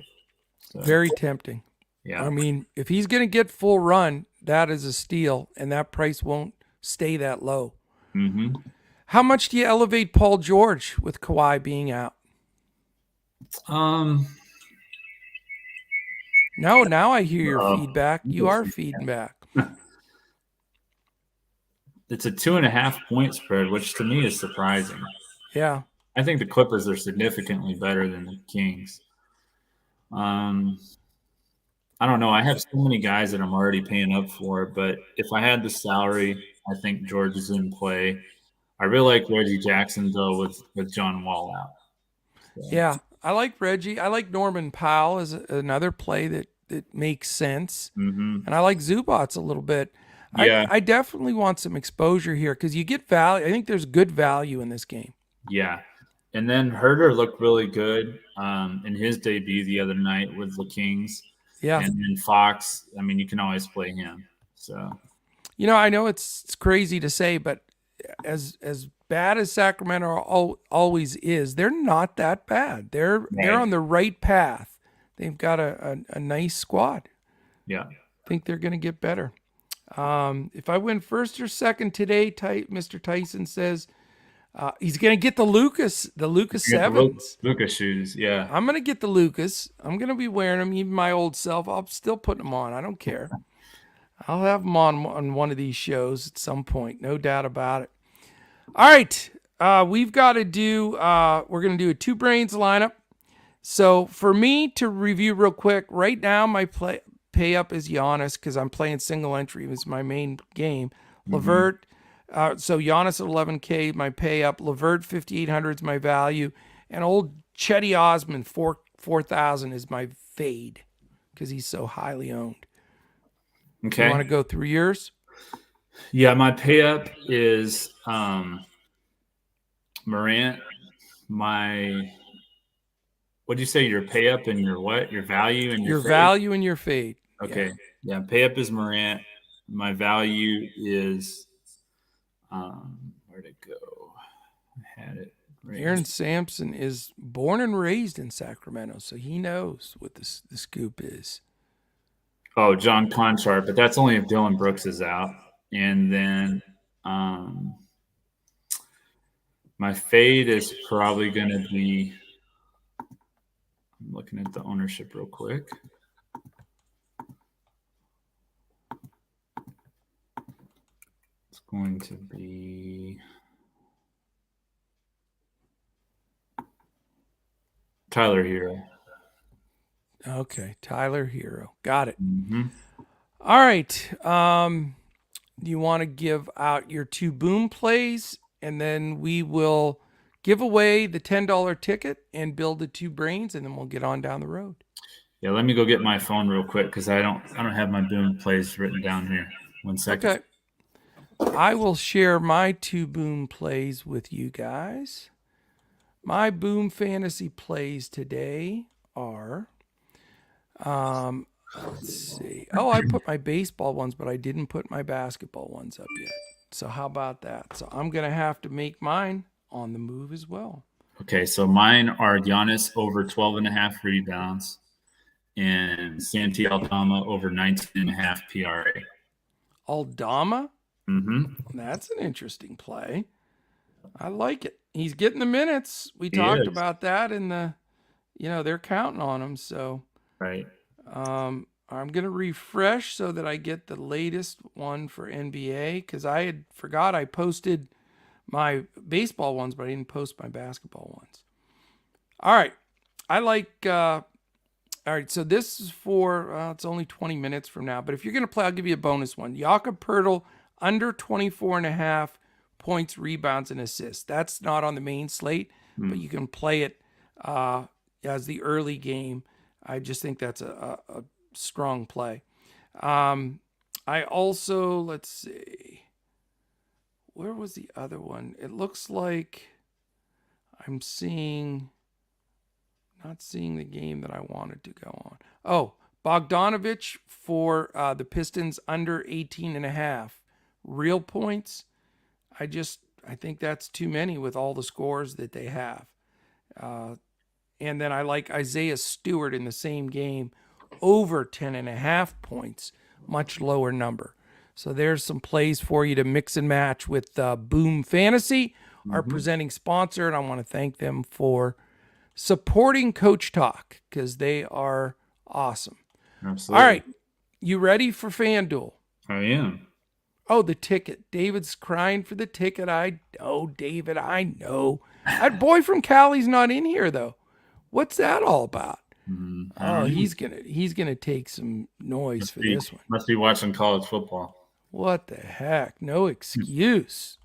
B: So,
A: very tempting.
B: yeah.
A: I mean, if he's going to get full run, that is a steal, and that price won't stay that low.
B: Mm-hmm.
A: How much do you elevate Paul George with Kawhi being out? Now I hear your feedback. You are feeding back.
B: It's a 2.5 point spread, which to me is surprising.
A: Yeah.
B: I think the Clippers are significantly better than the Kings. I don't know. I have so many guys that I'm already paying up for, but if I had the salary, I think George is in play. I really like Reggie Jackson, though, with John Wall out.
A: So. Yeah, I like Reggie. I like Norman Powell as another play that makes sense.
B: Mm-hmm.
A: And I like Zubats a little bit.
B: Yeah.
A: I definitely want some exposure here because you get value. I think there's good value in this game.
B: Yeah. And then Herter looked really good in his debut the other night with the Kings.
A: Yeah.
B: And then Fox, I mean, you can always play him. So,
A: I know it's crazy to say, but as bad as Sacramento always is, they're not that bad. They're
B: right.
A: on the right path. They've got a nice squad.
B: Yeah.
A: I think they're going to get better. If I win first or second today, Mr. Tyson says he's going to get the Lucas
B: You get the
A: sevens.
B: Lucas shoes. Yeah.
A: I'm going to get the Lucas. I'm going to be wearing them. Even my old self, I'm still putting them on. I don't care. I'll have them on one of these shows at some point, no doubt about it. All right, we've got to do. We're going to do a two brains lineup. So for me to review real quick, right now my pay up is Giannis because I'm playing single entry. It was my main game. Levert. So Giannis at 11K, my pay up. Levert 5,800 is my value, and old Chetty Osman 4,000 is my fade because he's so highly owned.
B: Okay.
A: You want to go through yours?
B: Yeah, my pay up is Morant. What'd you say? Your pay up and your what? Your value and your fade?
A: Value and your fade.
B: Okay. Yeah, pay up is Morant. My value is where'd it go? I had it. Right
A: Aaron Sampson is born and raised in Sacramento, so he knows what the scoop is.
B: Oh, John Conchart, but that's only if Dylan Brooks is out. And then my fade is probably going to be. I'm looking at the ownership real quick. It's going to be Tyler Hero.
A: Okay, Tyler Hero. Got it.
B: Mm-hmm.
A: All right. You want to give out your two boom plays, and then we will give away the $10 ticket and build the two brains, and then we'll get on down the road.
B: Yeah, let me go get my phone real quick because I don't have my boom plays written down here. 1 second.
A: Okay. I will share my two boom plays with you guys. My boom fantasy plays today are let's see. Oh, I put my baseball ones, but I didn't put my basketball ones up yet. So how about that? So I'm going to have to make mine on the move as well.
B: Okay, so mine are Giannis over 12.5 rebounds and Santi Aldama over 19.5 PRA.
A: Aldama?
B: Mm-hmm.
A: That's an interesting play. I like it. He's getting the minutes. We talked about that in the, they're counting on him. So,
B: right.
A: I'm going to refresh so that I get the latest one for NBA because I had forgot I posted my baseball ones, but I didn't post my basketball ones. All right. I like, all right. So this is for, it's only 20 minutes from now, but if you're going to play, I'll give you a bonus one. Jakob Poeltl under 24.5 points, rebounds, and assists. That's not on the main slate, but you can play it as the early game. I just think that's a strong play. I also, let's see, where was the other one? It looks like I'm not seeing the game that I wanted to go on. Oh, Bogdanovich for the Pistons under 18.5 real points. I think that's too many with all the scores that they have. And then I like Isaiah Stewart in the same game over 10.5 points, much lower number. So there's some plays for you to mix and match with Boom Fantasy, our presenting sponsor. And I want to thank them for supporting Coach Talk because they are awesome.
B: Absolutely.
A: All right. You ready for Fanduel?
B: I am.
A: Oh, the ticket. David's crying for the ticket. I know, David. I know. That boy from Cali's not in here, though. What's that all about? Oh, he's gonna take some noise for this one.
B: Must be watching college football.
A: What the heck? No excuse.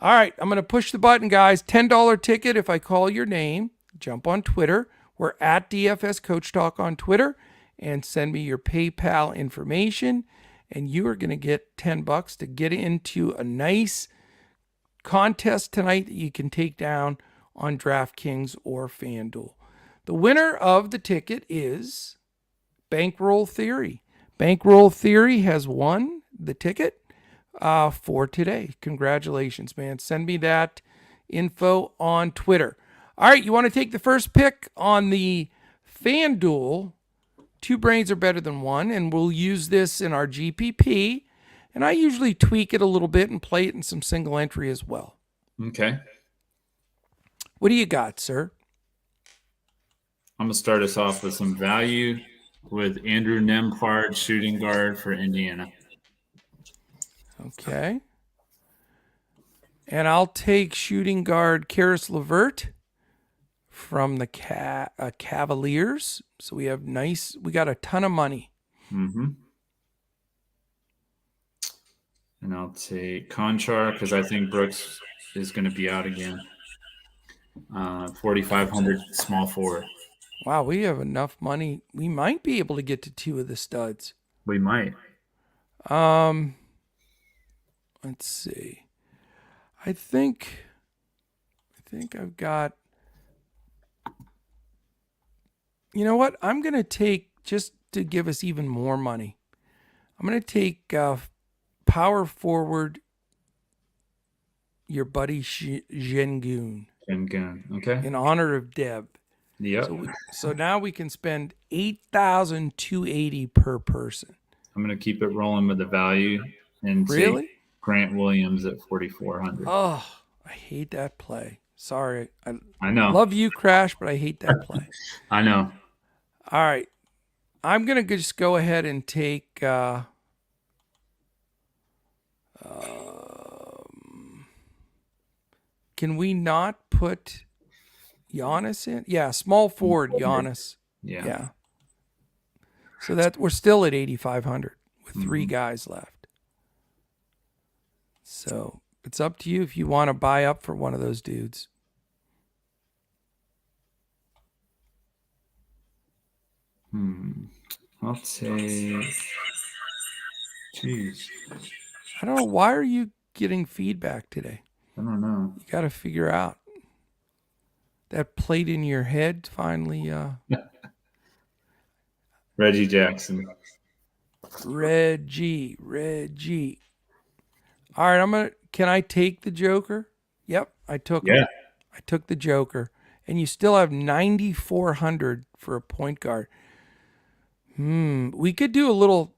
A: All right, I'm gonna push the button, guys. $10 ticket if I call your name. Jump on Twitter. We're at DFS Coach Talk on Twitter, and send me your PayPal information. And you are gonna get $10 to get into a nice contest tonight that you can take down on Draftkings or Fanduel. The winner of the ticket is Bankroll Theory. Bankroll Theory has won the ticket for today. Congratulations, man. Send me that info on Twitter. All right, you want to take the first pick on the Fanduel? Two brains are better than one, and we'll use this in our GPP. And I usually tweak it a little bit and play it in some single entry as well.
B: Okay.
A: What do you got, sir?
B: I'm going to start us off with some value with Andrew Nembhard, shooting guard for Indiana.
A: Okay. And I'll take shooting guard Karis LeVert from the Cavaliers. So we got a ton of money.
B: Mm-hmm. And I'll take Conchar because I think Brooks is going to be out again. 4,500 small forward.
A: Wow, we have enough money. We might be able to get to two of the studs.
B: We might.
A: Let's see. I think I've got. You know what? I'm going to take, just to give us even more money, I'm going to take power forward your buddy Zhengun.
B: Okay.
A: In honor of Deb.
B: Yep.
A: So now we can spend $8,280 per person.
B: I'm going to keep it rolling with the value and take Grant Williams at 4,400.
A: Oh, I hate that play. Sorry.
B: I know.
A: Love you, Crash, but I hate that play.
B: I know.
A: All right. I'm going to just go ahead and take can we not put Giannis in? Yeah, small forward Giannis. Yeah. So that we're still at 8,500 with three guys left. So it's up to you if you want to buy up for one of those dudes.
B: I'll take. Jeez.
A: I don't know. Why are you getting feedback today?
B: I don't know.
A: You got to figure out. That plate in your head finally.
B: Reggie Jackson.
A: Reggie. All right, can I take the Joker? Yep, I took him. I took the Joker. And you still have 9,400 for a point guard. We could do a little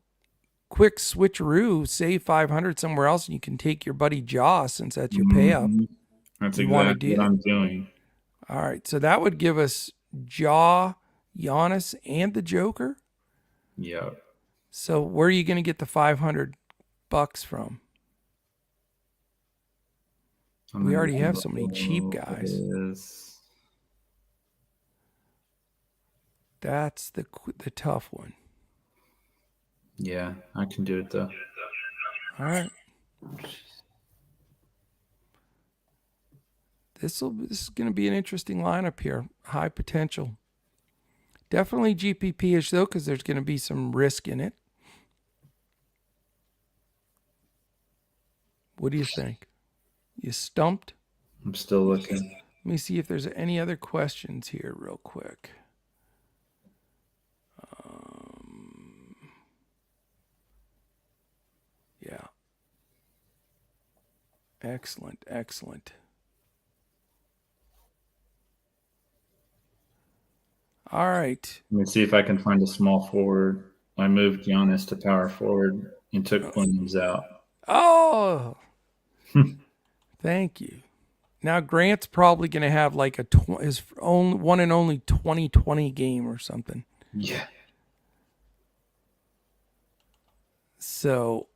A: quick switcheroo, save 500 somewhere else, and you can take your buddy Jaw since that's your pay up.
B: That's exactly what I'm doing.
A: All right, so that would give us Jaw, Giannis, and the Joker.
B: Yeah.
A: So where are you going to get the $500 from? We already have so many cheap guys. That's the tough one.
B: Yeah, I can do it though.
A: All right. This is going to be an interesting lineup here. High potential. Definitely GPP-ish though, because there's going to be some risk in it. What do you think? You stumped?
B: I'm still looking.
A: Let me see if there's any other questions here real quick. Yeah. Excellent. All right.
B: Let me see if I can find a small forward. I moved Giannis to power forward and took Williams out.
A: Oh, thank you. Now Grant's probably going to have like his own one and only 2020 game or something.
B: Yeah.
A: So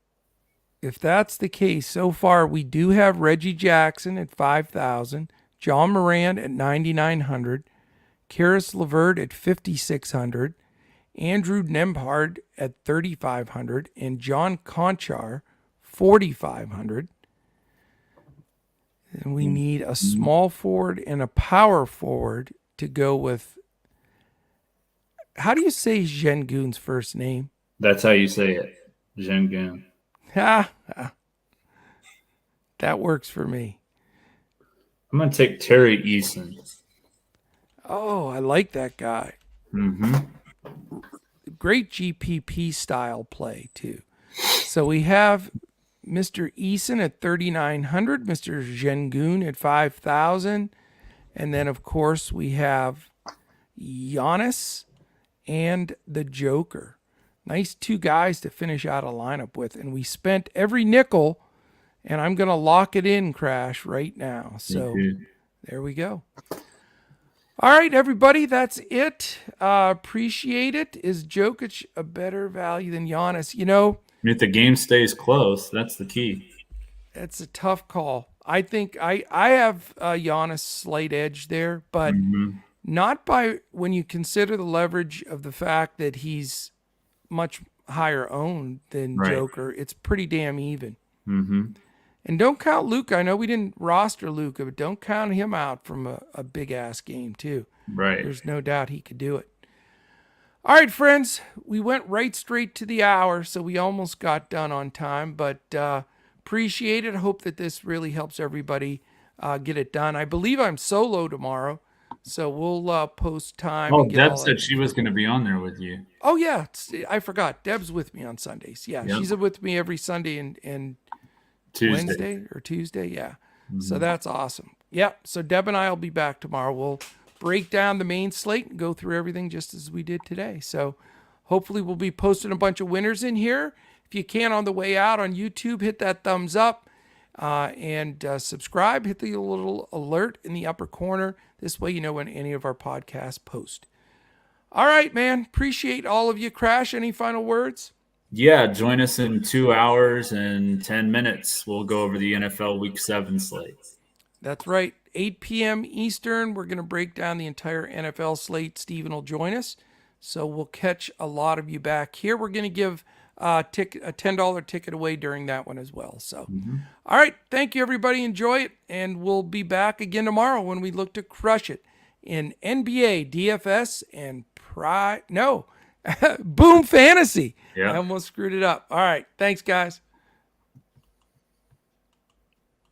A: if that's the case, so far we do have Reggie Jackson at 5,000, John Moran at 9,900, Karis LeVert at 5,600, Andrew Nembhard at 3,500, and John Conchar 4,500. And we need a small forward and a power forward to go with. How do you say Zhengun's first name?
B: That's how you say it. Zhengun.
A: That works for me.
B: I'm going to take Terry Eason.
A: Oh, I like that guy. great GPP style play too. So we have Mr. Eason at 3,900, Mr. Zhengun at 5,000, and then of course we have Giannis and the Joker. Nice two guys to finish out a lineup with, and we spent every nickel, and I'm going to lock it in, Crash, right now. So there we go. All right, everybody, that's it. Appreciate it. Is Jokic a better value than Giannis? You know,
B: if the game stays close, that's the key.
A: It's a tough call. I think I have Giannis slight edge there, but not by when you consider the leverage of the fact that he's much higher owned than Joker. It's pretty damn even. And don't count Luka. I know we didn't roster Luka, but don't count him out from a big ass game too.
B: Right.
A: There's no doubt he could do it. All right, friends, we went right straight to the hour, so we almost got done on time, but appreciate it. I hope that this really helps everybody get it done. I believe I'm solo tomorrow, so we'll post time.
B: Oh, Deb said she was going to be on there with you.
A: Oh, yeah. I forgot. Deb's with me on Sundays. Yeah, she's with me every Sunday and Wednesday or Tuesday. Yeah. So that's awesome. Yeah. So Deb and I will be back tomorrow. We'll break down the main slate and go through everything just as we did today. So hopefully we'll be posting a bunch of winners in here. If you can on the way out on YouTube, hit that thumbs up and subscribe. Hit the little alert in the upper corner. This way you know when any of our podcasts post. All right, man. Appreciate all of you. Crash, any final words?
B: Yeah, join us in 2 hours and 10 minutes. We'll go over the NFL Week 7 slate.
A: That's right. 8 p.m. Eastern, we're going to break down the entire NFL slate. Steven will join us. So we'll catch a lot of you back here. We're going to give a $10 ticket away during that one as well. So, all right. Thank you, everybody. Enjoy it. And we'll be back again tomorrow when we look to crush it in NBA, DFS, and Boom Fantasy.
B: Yeah.
A: I almost screwed it up. All right. Thanks, guys.